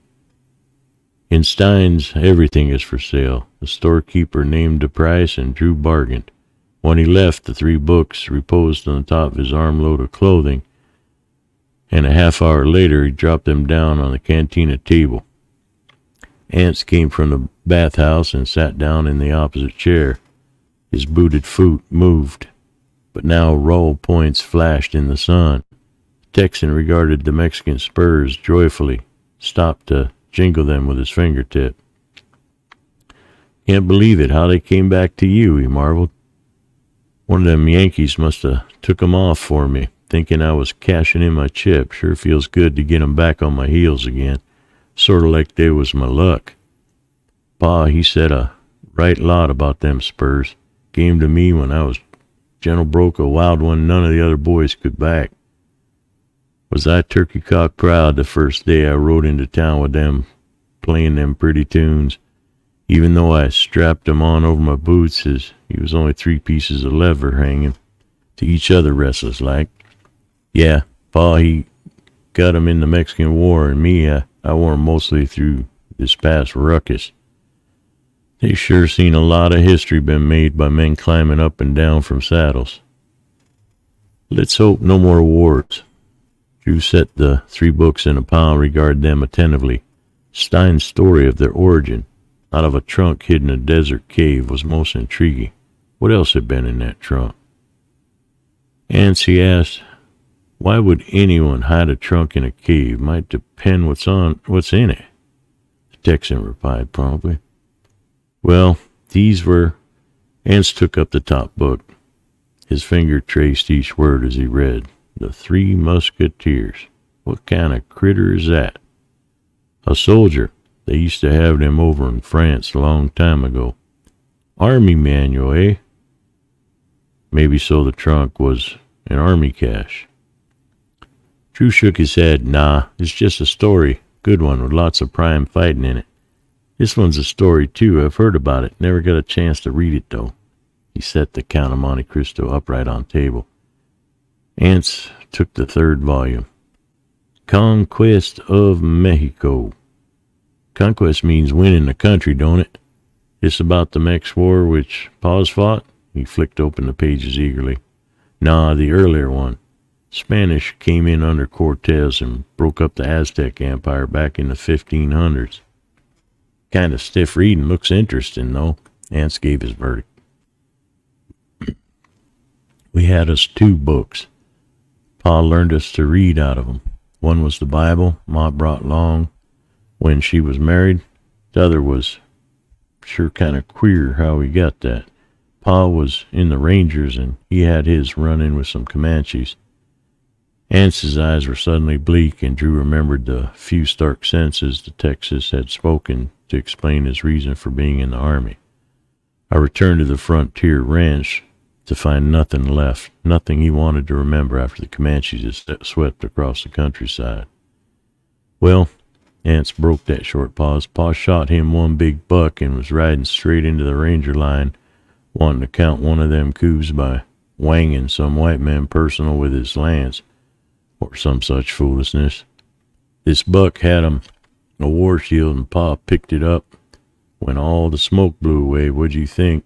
In Stein's, everything is for sale. The storekeeper named the price and Drew bargained. When he left, the 3 books reposed on the top of his armload of clothing, and a half hour later he dropped them down on the cantina table. Ants came from the bathhouse and sat down in the opposite chair. His booted foot moved, but now roll points flashed in the sun. The Texan regarded the Mexican spurs joyfully, stopped to jingle them with his fingertip. "Can't believe it, how they came back to you," he marveled. "One of them Yankees must have took 'em off for me. thinking I was cashing in my chip. Sure feels good to get 'em back on my heels again, sort of like they was my luck. Pa, he said a right lot about them Spurs. Came to me when I was gentle broke a wild one none of the other boys could back. Was I turkey cock proud the first day I rode into town with them, playing them pretty tunes, even though I strapped 'em on over my boots as he was only 3 pieces of leather hanging to each other restless like. Yeah, Pa, he got 'em in the Mexican War, and me, I wore 'em mostly through this past ruckus. They sure seen a lot of history been made by men climbing up and down from saddles. Let's hope no more wars. Drew set the 3 books in a pile and regarded them attentively. Stein's story of their origin, out of a trunk hidden in a desert cave, was most intriguing. What else had been in that trunk? Ants, he asked, why would anyone hide a trunk in a cave? Might depend what's in it. The Texan replied promptly. Well, these were... Ants took up the top book. His finger traced each word as he read. The 3 Musketeers. What kind of critter is that? A soldier. They used to have them over in France a long time ago. Army manual, eh? Maybe so the trunk was an army cache. Drew shook his head. Nah, it's just a story. Good one with lots of prime fighting in it. This one's a story, too. I've heard about it. Never got a chance to read it, though. He set the Count of Monte Cristo upright on the table. Ants took the 3rd volume. Conquest of Mexico. Conquest means winning the country, don't it? It's about the Mex War which Pa's fought? He flicked open the pages eagerly. Nah, the earlier one. Spanish came in under Cortez and broke up the Aztec Empire back in the 1500s. Kind of stiff reading. Looks interesting, though. Ants gave his verdict. We had us 2 books. Pa learned us to read out of them. One was the Bible Ma brought along when she was married. The other was sure kind of queer how we got that. Pa was in the Rangers, and he had his run-in with some Comanches. Ance's eyes were suddenly bleak, and Drew remembered the few stark sentences the Texas had spoken to explain his reason for being in the Army. I returned to the frontier ranch to find nothing left, nothing he wanted to remember after the Comanches had swept across the countryside. Well, Ants broke that short pause. Pa shot him 1 big buck and was riding straight into the ranger line, wanting to count one of them coups by wanging some white man personal with his lance, or some such foolishness. This buck had him a war shield, and Pa picked it up when all the smoke blew away. What'd you think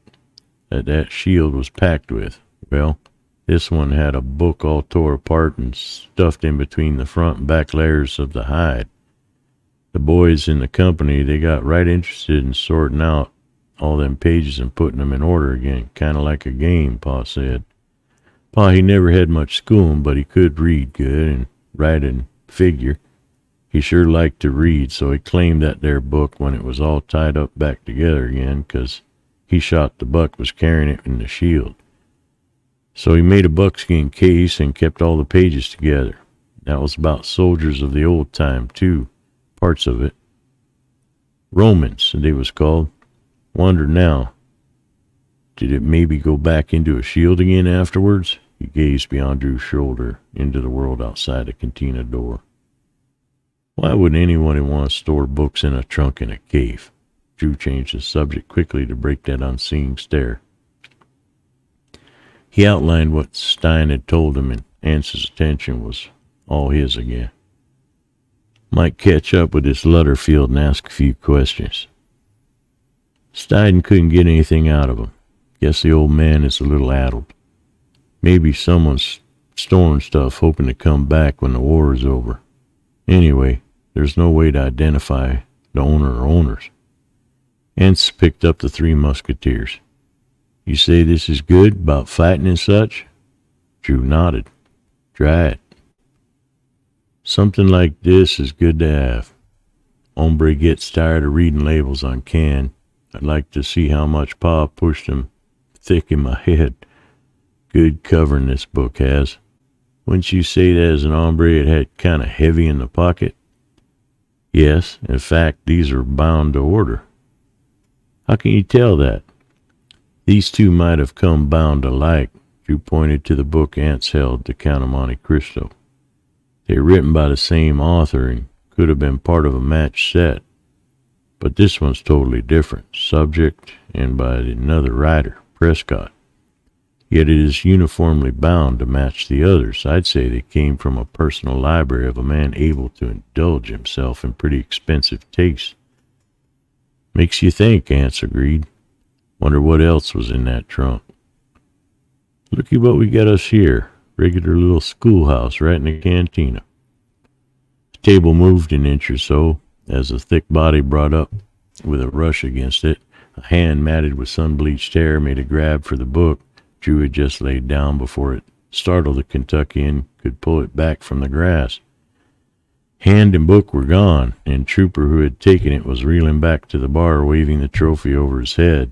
that shield was packed with? Well, this one had a book all tore apart and stuffed in between the front and back layers of the hide. The boys in the company, they got right interested in sorting out all them pages and putting them in order again, kind of like a game, Pa said. Pa, he never had much schooling, but he could read good and write and figure. He sure liked to read, so he claimed that there book when it was all tied up back together again, 'cause he shot the buck was carrying it in the shield. So he made a buckskin case and kept all the pages together. That was about soldiers of the old time, too, parts of it. Romans, they was called. Wonder now, did it maybe go back into a shield again afterwards? He gazed beyond Drew's shoulder into the world outside the cantina door. Why would anyone want to store books in a trunk in a cave? Drew changed the subject quickly to break that unseeing stare. He outlined what Stein had told him, and Ance's attention was all his again. Might catch up with this Lutterfield and ask a few questions. Stein couldn't get anything out of him. Guess the old man is a little addled. Maybe someone's storing stuff hoping to come back when the war is over. Anyway, there's no way to identify the owner or owners. Ents picked up the 3 Musketeers. You say this is good, about fighting and such? Drew nodded. Try it. Something like this is good to have. Hombre gets tired of reading labels on can. I'd like to see how much Pa pushed him thick in my head. Good covering this book has. Wouldn't you say that as an hombre it had kind of heavy in the pocket? Yes, in fact, these are bound to order. How can you tell that? These two might have come bound alike. Drew pointed to the book Ants held, The Count of Monte Cristo. They were written by the same author and could have been part of a match set. But this one's totally different, subject and by another writer, Prescott. Yet it is uniformly bound to match the others. I'd say they came from a personal library of a man able to indulge himself in pretty expensive tastes. Makes you think, Ants agreed. Wonder what else was in that trunk. Looky what we got us here. Regular little schoolhouse right in the cantina. The table moved an inch or so as a thick body brought up with a rush against it. A hand matted with sun-bleached hair made a grab for the book Drew had just laid down before it startled the Kentuckian could pull it back from the grass. Hand and book were gone, and Trooper who had taken it was reeling back to the bar, waving the trophy over his head.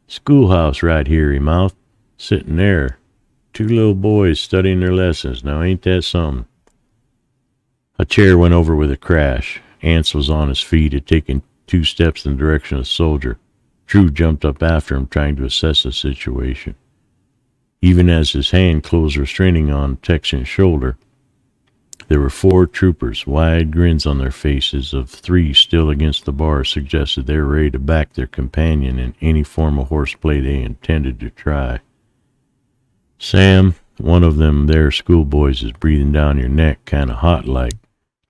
Schoolhouse right here, he mouthed. Sitting there. Two little boys studying their lessons. Now ain't that something? A chair went over with a crash. Ants was on his feet, had taken 2 steps in the direction of the soldier. Drew jumped up after him, trying to assess the situation. Even as his hand closed restraining on Texan's shoulder, there were 4 troopers, wide grins on their faces, of 3 still against the bar suggested they were ready to back their companion in any form of horseplay they intended to try. Sam, one of them there schoolboys is breathing down your neck, kinda hot like,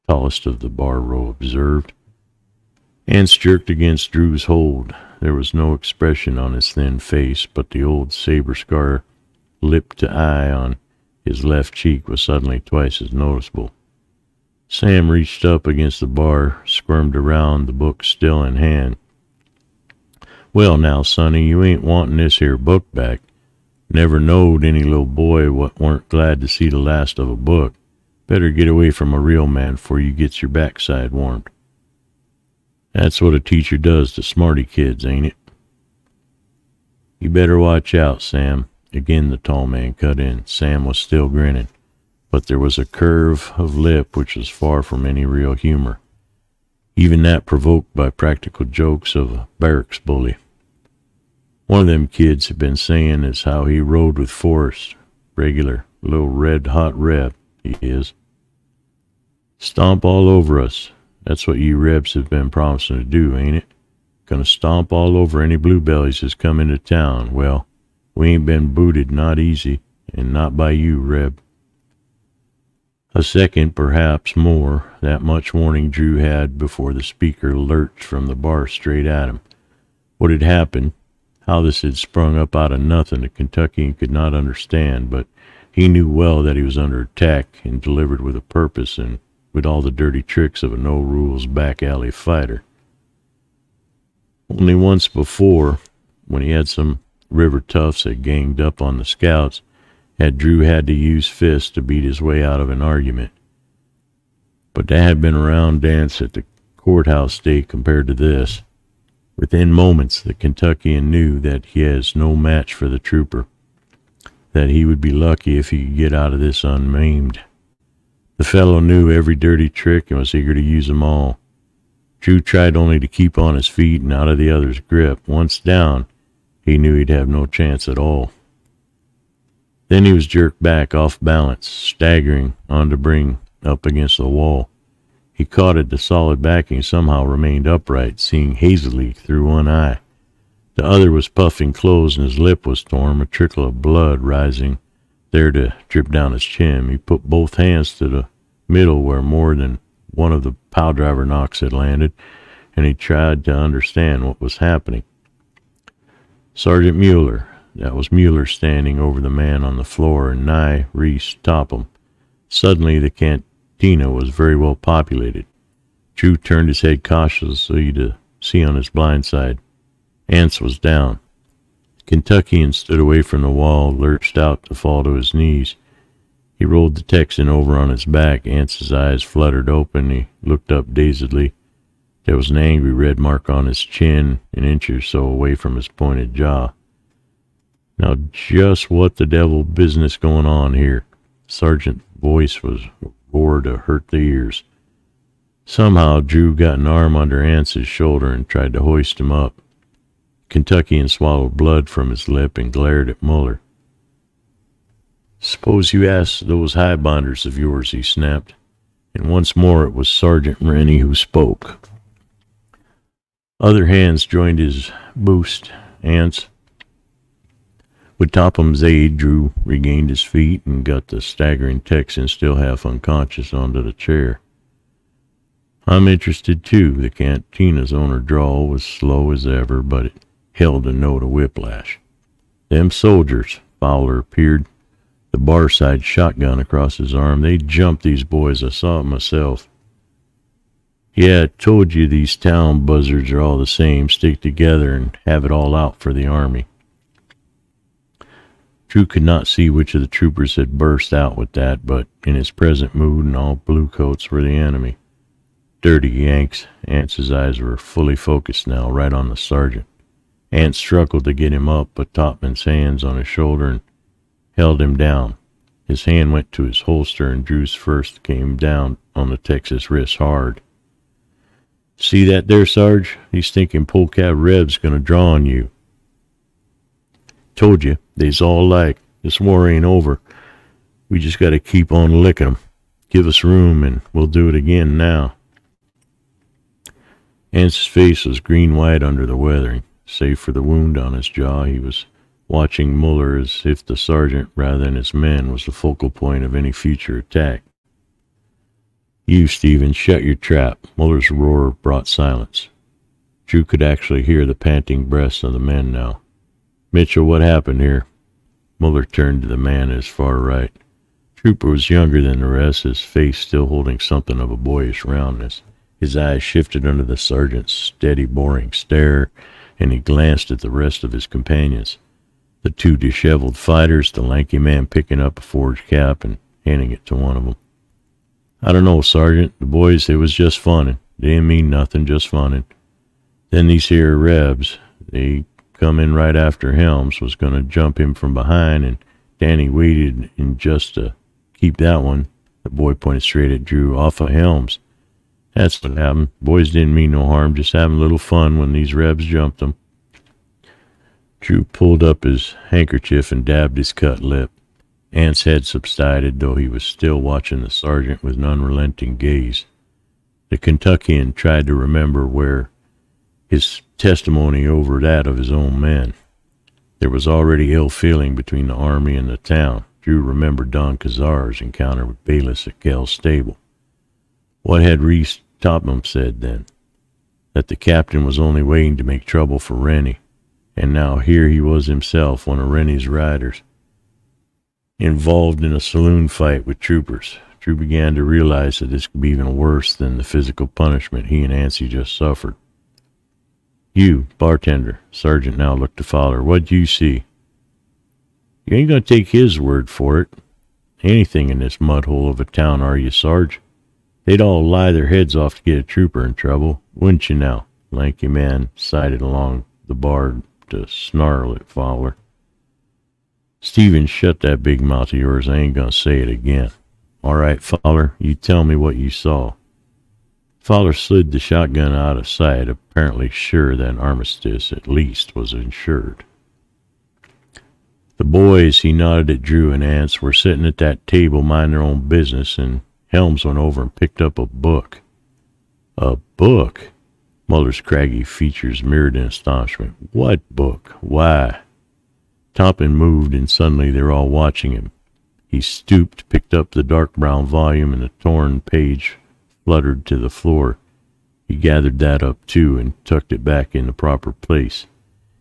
tallest of the bar row observed. Ants jerked against Drew's hold. There was no expression on his thin face, but the old saber scar, lip to eye on his left cheek, was suddenly twice as noticeable. Sam reached up against the bar, squirmed around, the book still in hand. Well now, sonny, you ain't wanting this here book back. Never knowed any little boy what weren't glad to see the last of a book. Better get away from a real man before you gets your backside warmed. That's what a teacher does to smarty kids, ain't it? You better watch out, Sam. Again the tall man cut in. Sam was still grinning, but there was a curve of lip which was far from any real humor, even that provoked by practical jokes of a barracks bully. One of them kids had been saying as how he rode with Forrest. Regular, little red-hot reb, he is. Stomp all over us. That's what you rebs have been promising to do, ain't it? Gonna stomp all over any bluebellies that's come into town. Well, we ain't been booted, not easy, and not by you, Reb. A second, perhaps more, that much warning Drew had before the speaker lurched from the bar straight at him. What had happened, how this had sprung up out of nothing, the Kentuckian could not understand, but he knew well that he was under attack and delivered with a purpose and with all the dirty tricks of a no-rules back-alley fighter. Only once before, when he had some river toughs that ganged up on the scouts, had Drew had to use fists to beat his way out of an argument. But that had been a round dance at the courthouse day compared to this. Within moments, the Kentuckian knew that he has no match for the trooper, that he would be lucky if he could get out of this unmaimed. The fellow knew every dirty trick and was eager to use them all. Drew tried only to keep on his feet and out of the other's grip. Once down, he knew he'd have no chance at all. Then he was jerked back off balance, staggering on to bring up against the wall. He caught at the solid backing, somehow remained upright, seeing hazily through one eye. The other was puffing closed and his lip was torn, a trickle of blood rising there to drip down his chin. He put both hands to the middle where more than one of the pile driver knocks had landed, and he tried to understand what was happening. Sergeant Mueller, that was Mueller standing over the man on the floor, and nigh Reese Topham. Suddenly the cantina was very well populated. Drew turned his head cautiously to see on his blind side. Ants was down. The Kentuckian stood away from the wall, lurched out to fall to his knees. He rolled the Texan over on his back. Ants's eyes fluttered open. He looked up dazedly. There was an angry red mark on his chin, an inch or so away from his pointed jaw. Now just what the devil business going on here? Sergeant's voice was a roar to hurt the ears. Somehow Drew got an arm under Ance's shoulder and tried to hoist him up. Kentuckian swallowed blood from his lip and glared at Muller. "Suppose you ask those highbinders of yours," he snapped. And once more it was Sergeant Rennie who spoke. Other hands joined his boost. Ance. With Topham's aid, Drew regained his feet and got the staggering Texan still half unconscious onto the chair. "I'm interested too." The cantina's owner drawl was slow as ever, but it held a note of whiplash. "Them soldiers," Fowler appeared, the bar-side shotgun across his arm. "They jumped these boys. I saw it myself." "Yeah, I told you these town buzzards are all the same. Stick together and have it all out for the Army." Drew could not see which of the troopers had burst out with that, but in his present mood and all bluecoats were the enemy. Dirty Yanks. Ance's eyes were fully focused now, right on the sergeant. Ance struggled to get him up, but Topman's hands on his shoulder and held him down. His hand went to his holster, and Drew's first came down on the Texas wrist hard. "See that there, Sarge? These stinking polecat Rebs gonna draw on you." "Told you, they's all like. This war ain't over. We just gotta keep on licking 'em. Give us room, and we'll do it again now." Ance's face was green-white under the weathering. Save for the wound on his jaw, he was watching Muller as if the sergeant, rather than his men, was the focal point of any future attack. "You, Stephen, shut your trap." Muller's roar brought silence. Drew could actually hear the panting breaths of the men now. "Mitchell, what happened here?" Muller turned to the man at his far right. Trooper was younger than the rest, his face still holding something of a boyish roundness. His eyes shifted under the sergeant's steady, boring stare, and he glanced at the rest of his companions. The two disheveled fighters, the lanky man picking up a forged cap and handing it to one of them. "I don't know, Sergeant. The boys, it was just funnin'. They didn't mean nothing, just funnin'. Then these here Rebs, they come in right after Helms was going to jump him from behind, and Danny waited in just to keep that one," the boy pointed straight at Drew, "off of Helms. That's what happened. Boys didn't mean no harm, just having a little fun when these Rebs jumped them." Drew pulled up his handkerchief and dabbed his cut lip. Ance's head subsided, though he was still watching the sergeant with an unrelenting gaze. The Kentuckian tried to remember where his testimony over that of his own men. There was already ill feeling between the Army and the town. Drew remembered Don Cazar's encounter with Bayless at Gell's stable. What had Reese Topham said then? That the captain was only waiting to make trouble for Rennie, and now here he was himself, one of Rennie's riders, involved in a saloon fight with troopers. Drew began to realize that this could be even worse than the physical punishment he and Ancy just suffered. "You, bartender," Sergeant now looked to Fowler, "what'd you see?" "You ain't going to take his word for it. Anything in this mud hole of a town, are you, Sarge? They'd all lie their heads off to get a trooper in trouble, wouldn't you now?" Lanky man sidled along the bar to snarl at Fowler. "Stephen, shut that big mouth of yours. I ain't going to say it again." "All right, Fowler, you tell me what you saw." Fowler slid the shotgun out of sight, apparently sure that an armistice, at least, was ensured. The boys, he nodded at Drew and Ance, were sitting at that table minding their own business, and Helms went over and picked up a book. "A book?" Muller's craggy features mirrored in astonishment. "What book? Why?" Topham moved, and suddenly they were all watching him. He stooped, picked up the dark brown volume, and the torn page fluttered to the floor. He gathered that up, too, and tucked it back in the proper place.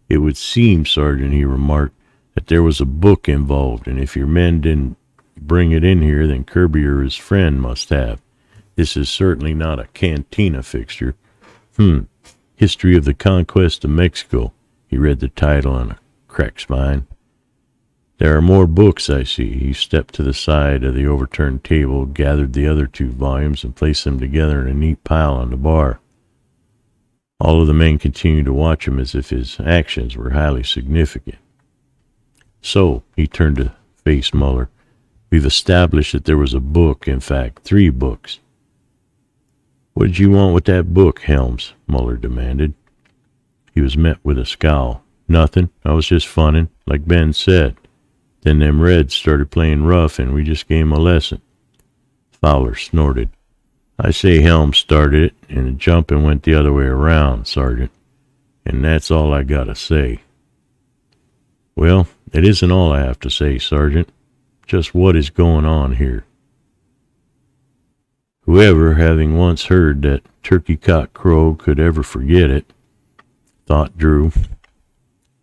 "It would seem, Sergeant," he remarked, "that there was a book involved, and if your men didn't bring it in here, then Kirby or his friend must have. This is certainly not a cantina fixture. History of the Conquest of Mexico." He read the title on a cracked spine. "There are more books, I see." He stepped to the side of the overturned table, gathered the other two volumes, and placed them together in a neat pile on the bar. All of the men continued to watch him as if his actions were highly significant. "So," he turned to face Muller, We've established that there was a book, in fact, 3 books. What did you want with that book, Helms? Muller demanded. He was met with a scowl. Nothing. I was just funning, like Ben said. Then them Reds started playing rough, and we just gave 'em a lesson. Fowler snorted. I say Helms started it, and the jumping went the other way around, Sergeant. And that's all I gotta say. Well, it isn't all I have to say, Sergeant. Just what is going on here? Whoever, having once heard that turkey cock crow, could ever forget it, thought Drew.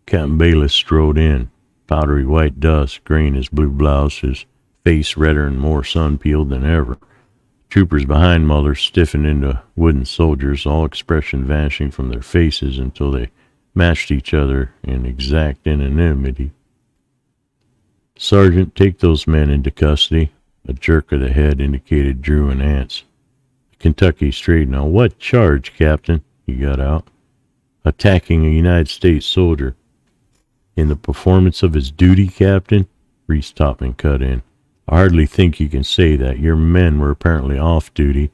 Captain Bayliss strode in, powdery white dust graying his blue blouse, his face redder and more sun-peeled than ever. Troopers behind Muller stiffened into wooden soldiers, all expression vanishing from their faces until they matched each other in exact anonymity. Sergeant, take those men into custody. A jerk of the head indicated Drew and Ance. Kentucky straightened. On what charge, Captain? He got out. Attacking a United States soldier. In the performance of his duty, Captain? Reese Topman cut in. I hardly think you can say that. Your men were apparently off duty.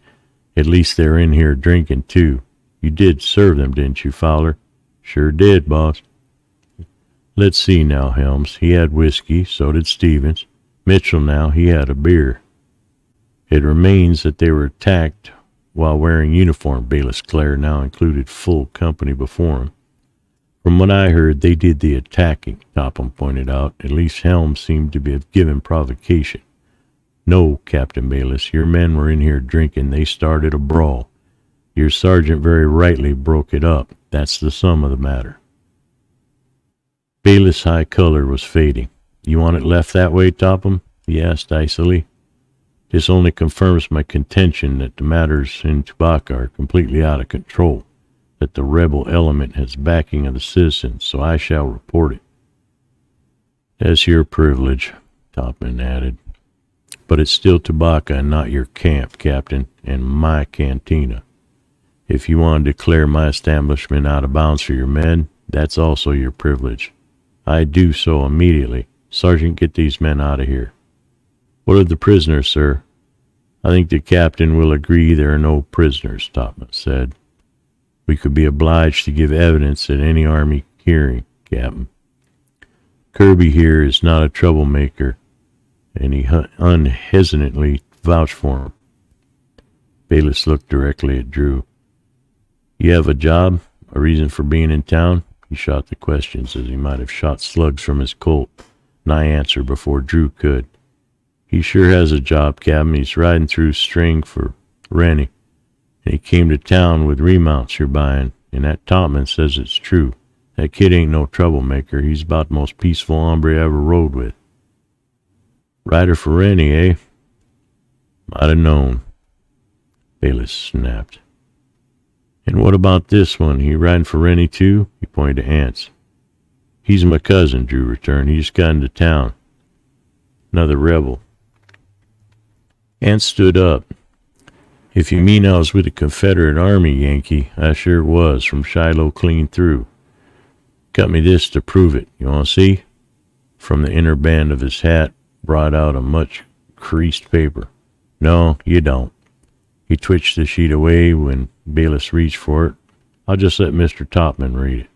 At least they're in here drinking, too. You did serve them, didn't you, Fowler? Sure did, boss. Let's see now, Helms. He had whiskey, so did Stevens. Mitchell now, he had a beer. It remains that they were attacked while wearing uniform. Bayliss Clare now included full company before him. From what I heard, they did the attacking, Topham pointed out. At least Helms seemed to be given provocation. No, Captain Bayliss, your men were in here drinking. They started a brawl. Your sergeant very rightly broke it up. That's the sum of the matter. Bayliss' high color was fading. You want it left that way, Topham? He asked icily. This only confirms my contention that the matters in Tobacco are completely out of control, that the rebel element has backing of the citizens, so I shall report it. That's your privilege, Topham added. But it's still Tobacco and not your camp, Captain, and my cantina. If you want to declare my establishment out of bounds for your men, that's also your privilege. I do so immediately. Sergeant, get these men out of here. What of the prisoners, sir? I think the captain will agree there are no prisoners, Topham said. We could be obliged to give evidence at any army hearing, Captain. Kirby here is not a troublemaker, and he unhesitantly vouched for him. Bayliss looked directly at Drew. You have a job, a reason for being in town? He shot the questions as he might have shot slugs from his Colt. Nye answered before Drew could. He sure has a job, Captain. He's riding through string for Rennie. And he came to town with remounts you're buying, and that Topman says it's true. That kid ain't no troublemaker. He's about the most peaceful hombre I ever rode with. Rider for Rennie, eh? Might have known. Bayliss snapped. And what about this one? He riding for Rennie too? He pointed to Ance. He's my cousin, Drew returned. He just got into town. Another rebel. Ance stood up. If you mean I was with the Confederate Army, Yankee, I sure was, from Shiloh clean through. Got me this to prove it. You want to see? From the inner band of his hat, brought out a much creased paper. No, you don't. He twitched the sheet away when Bayliss reached for it. I'll just let Mr. Topman read it.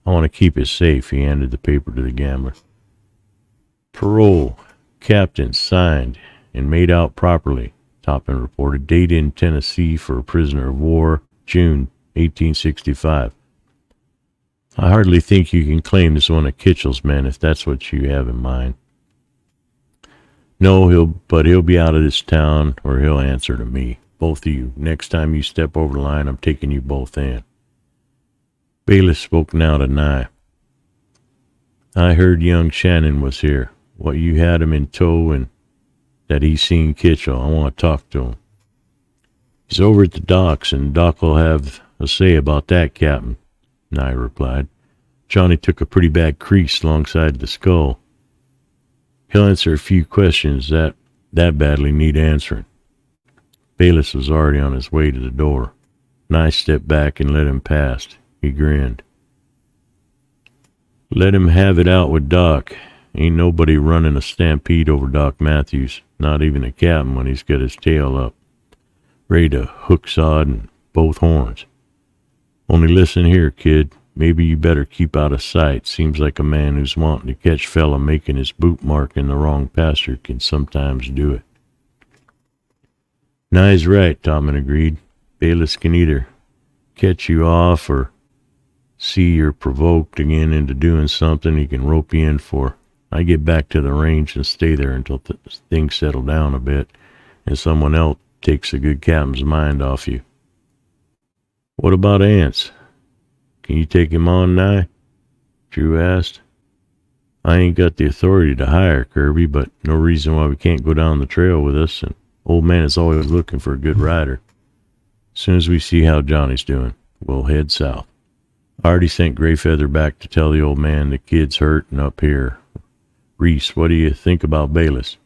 I want to keep it safe. He handed the paper to the gambler. Parole. Captain signed and made out properly, Topman reported. Date in Tennessee for a prisoner of war, June 1865. I hardly think you can claim this one of Kitchell's men if that's what you have in mind. No, he'll be out of this town or he'll answer to me. Both of you. Next time you step over the line, I'm taking you both in. Bayliss spoke now to Nye. I heard young Shannon was here. What, you had him in tow and that he's seen Kitchell. I want to talk to him. He's over at the docks, and Doc will have a say about that, Captain, Nye replied. Johnny took a pretty bad crease alongside the skull. He'll answer a few questions that badly need answering. Bayliss was already on his way to the door. Nye stepped back and let him past. He grinned. Let him have it out with Doc. Ain't nobody running a stampede over Doc Matthews, not even the captain when he's got his tail up, ready to hook sod and both horns. Only listen here, kid. Maybe you better keep out of sight. Seems like a man who's wanting to catch fella making his boot mark in the wrong pasture can sometimes do it. Nye's right, Topman agreed. Bayless can either catch you off or see you're provoked again into doing something he can rope you in for. I get back to the range and stay there until things settle down a bit and someone else takes a good captain's mind off you. What about Ants? Can you take him on, Nye? Drew asked. I ain't got the authority to hire, Kirby, but no reason why we can't go down the trail with us, and old man is always looking for a good rider. As soon as we see how Johnny's doing, we'll head south. I already sent Greyfeather back to tell the old man the kid's hurt and up here. Reese, what do you think about Bayless?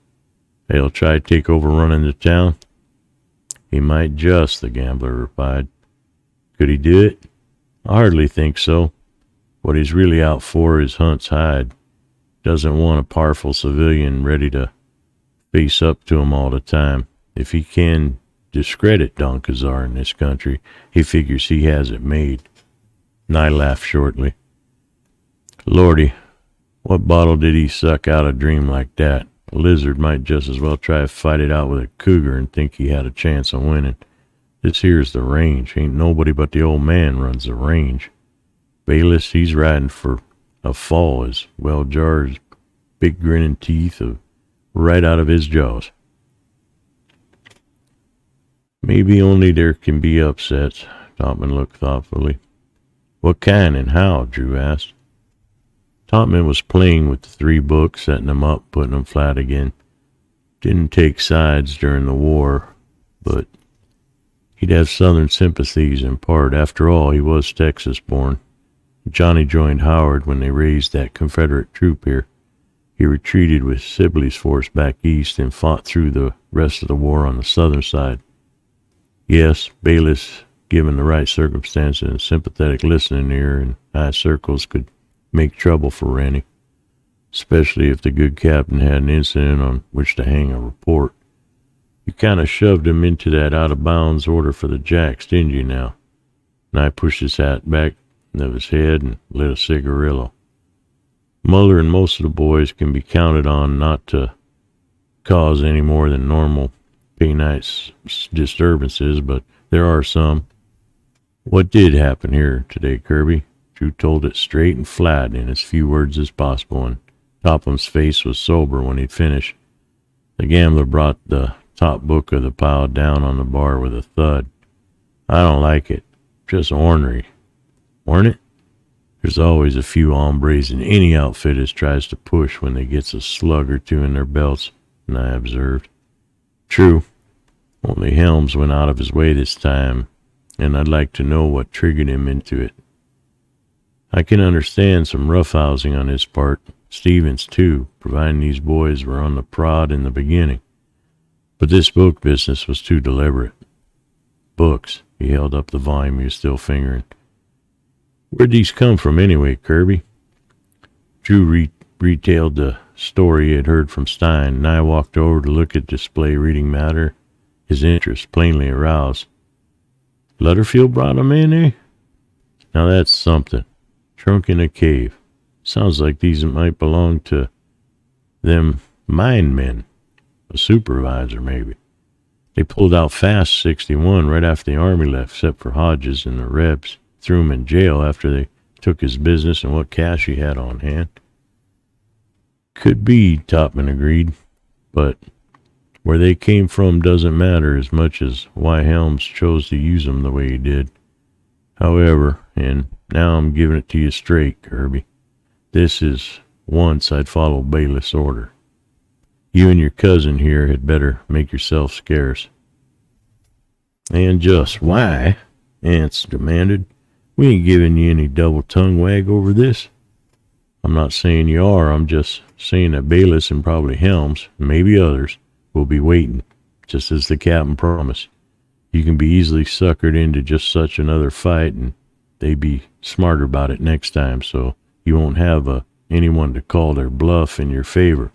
He'll try to take over running the town? He might just, the gambler replied. Could he do it? I hardly think so. What he's really out for is Hunt's hide. Doesn't want a powerful civilian ready to face up to him all the time. If he can discredit Don Cazar in this country, he figures he has it made. Nye laughed shortly. Lordy, what bottle did he suck out a dream like that? A lizard might just as well try to fight it out with a cougar and think he had a chance of winning. This here's the range. Ain't nobody but the old man runs the range. Bayless, he's riding for a fall as well jars big grinning teeth right out of his jaws. Maybe only there can be upsets, Topman looked thoughtfully. What kind and how? Drew asked. Topman was playing with the 3 books, setting them up, putting them flat again. Didn't take sides during the war, but he'd have Southern sympathies in part. After all, he was Texas-born. Johnny joined Howard when they raised that Confederate troop here. He retreated with Sibley's force back east and fought through the rest of the war on the southern side. Yes, Bayless, given the right circumstances and sympathetic listening ear in high circles, could make trouble for Rennie, especially if the good captain had an incident on which to hang a report. You kind of shoved him into that out-of-bounds order for the Jacks, didn't you now? And I pushed his hat back of his head and lit a cigarillo. Muller and most of the boys can be counted on not to cause any more than normal pay-night disturbances, but there are some. What did happen here today, Kirby? Drew told it straight and flat in as few words as possible, and Topham's face was sober when he'd finished. The gambler brought the top book of the pile down on the bar with a thud. I don't like it. Just ornery. Orn't it? There's always a few hombres in any outfit as tries to push when they gets a slug or two in their belts, Nye observed. True. Only Helms went out of his way this time, and I'd like to know what triggered him into it. I can understand some roughhousing on his part, Stevens too, providing these boys were on the prod in the beginning. But this book business was too deliberate. Books. He held up the volume he was still fingering. Where'd these come from anyway, Kirby? Drew retailed the story he had heard from Stein, and I walked over to look at display reading matter, his interest plainly aroused. Lutterfield brought them in, eh? Now that's something. Trunk in a cave. Sounds like these might belong to them mine men. A supervisor, maybe. They pulled out fast 61 right after the army left, except for Hodges and the Rebs. Threw him in jail after they took his business and what cash he had on hand. Could be, Topman agreed, but where they came from doesn't matter as much as why Helms chose to use them the way he did. However, and now I'm giving it to you straight, Kirby, this is once I'd follow Bayless' order. You and your cousin here had better make yourself scarce. And just why? Ants demanded. We ain't giving you any double tongue wag over this. I'm not saying you are, I'm just saying that Bayless and probably Helms, and maybe others, will be waiting, just as the captain promised. You can be easily suckered into just such another fight, and they be smarter about it next time, so you won't have a anyone to call their bluff in your favor.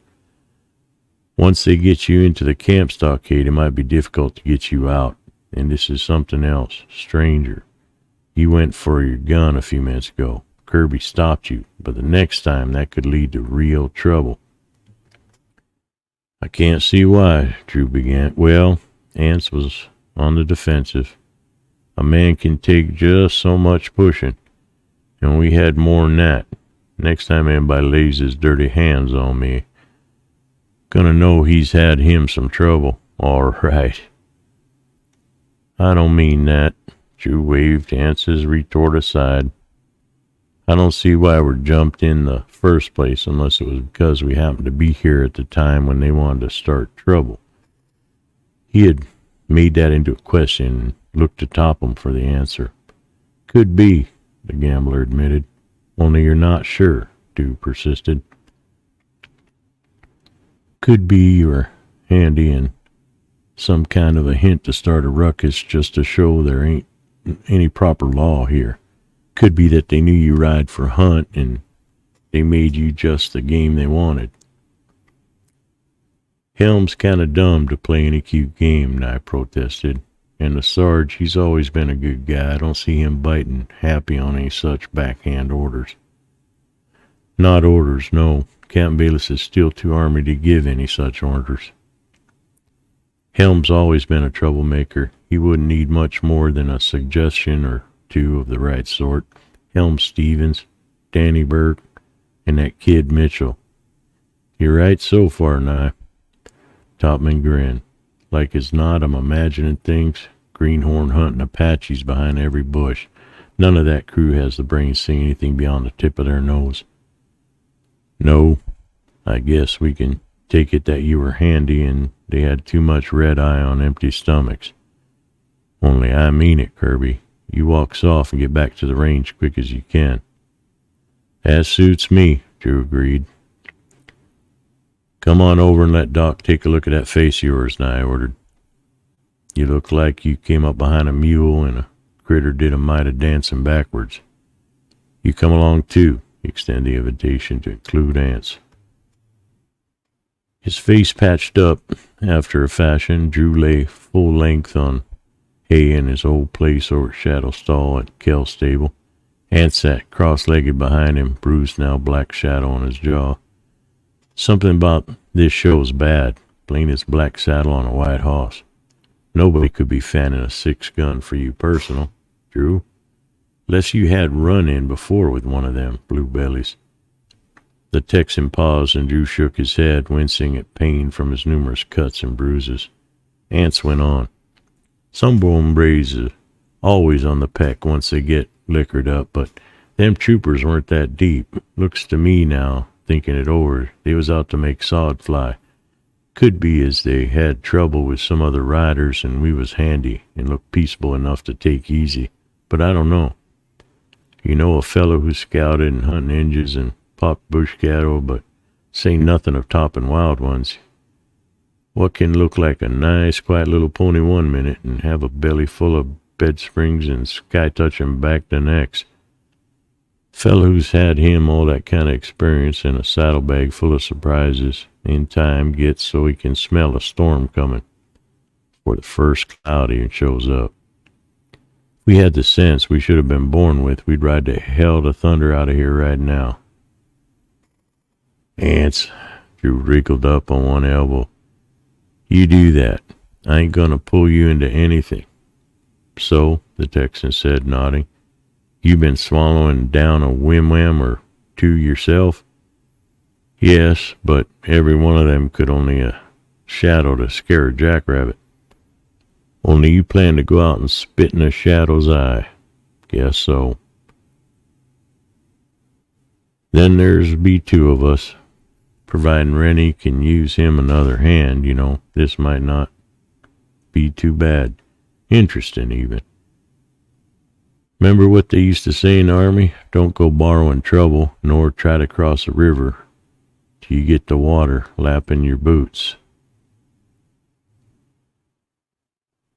Once they get you into the camp stockade, it might be difficult to get you out. And this is something else, stranger. You went for your gun a few minutes ago. Kirby stopped you, but the next time that could lead to real trouble. I can't see why, Drew began. Well, Ance was on the defensive. A man can take just so much pushing, and we had more than that. Next time anybody lays his dirty hands on me, gonna know he's had him some trouble. All right. I don't mean that. Drew waved Ance's retort aside. I don't see why we jumped in the first place unless it was because we happened to be here at the time when they wanted to start trouble. He had made that into a question and looked to Topham for the answer. Could be, the gambler admitted. Only you're not sure, Drew persisted. Could be you're handy and some kind of a hint to start a ruckus just to show there ain't any proper law here. Could be that they knew you ride for hunt and they made you just the game they wanted. Helm's kind of dumb to play any cute game, Nye protested. And the Sarge, he's always been a good guy. I don't see him biting happy on any such backhand orders. Not orders, no. Captain Bayless is still too army to give any such orders. Helm's always been a troublemaker. He wouldn't need much more than a suggestion or two of the right sort. Helm Stevens, Danny Burke, and that kid Mitchell. You're right so far, Nye. Topman grinned. Like as not, I'm imagining things. Greenhorn hunting Apaches behind every bush. None of that crew has the brains to see anything beyond the tip of their nose. No, I guess we can take it that you were handy and they had too much red eye on empty stomachs. Only I mean it, Kirby. You walk soft and get back to the range quick as you can. That suits me, Drew agreed. Come on over and let Doc take a look at that face of yours, Nye ordered. You look like you came up behind a mule and a critter did a mite of dancing backwards. You come along too, he extended the invitation to include Ance. His face patched up after a fashion, Drew lay full length on hay in his old place over at Shadow Stall at Kell's stable. Ance sat cross-legged behind him, bruised now black shadow on his jaw. Something about this show's bad, plain as black saddle on a white hoss. Nobody could be fanning a 6-gun for you personal, Drew, less you had run in before with one of them blue bellies. The Texan paused and Drew shook his head, wincing at pain from his numerous cuts and bruises. Ance went on. Some hombres are always on the peck once they get liquored up, but them troopers weren't that deep. Looks to me now, thinking it over, they was out to make sod fly. Could be as they had trouble with some other riders and we was handy and looked peaceable enough to take easy, but I don't know. You know a fellow who scouted and hunting Injuns and popped bush cattle, but say nothing of topping wild ones. What can look like a nice, quiet little pony one minute and have a belly full of bed springs and sky-touching back the next? Fellow who's had him all that kind of experience and a saddlebag full of surprises in time gets so he can smell a storm coming before the first cloud even shows up. If we had the sense we should have been born with, we'd ride the hell to thunder out of here right now. Ance, Drew wriggled up on one elbow. You do that. I ain't gonna pull you into anything. So, the Texan said, nodding, you been swallowing down a whim-wham or two yourself? Yes, but every one of them could only a shadow to scare a jackrabbit. Only you plan to go out and spit in a shadow's eye. Guess so. Then there's be two of us. Providing Rennie can use him another hand, you know, this might not be too bad. Interesting, even. Remember what they used to say in the Army? Don't go borrowing trouble, nor try to cross a river till you get the water lapping your boots.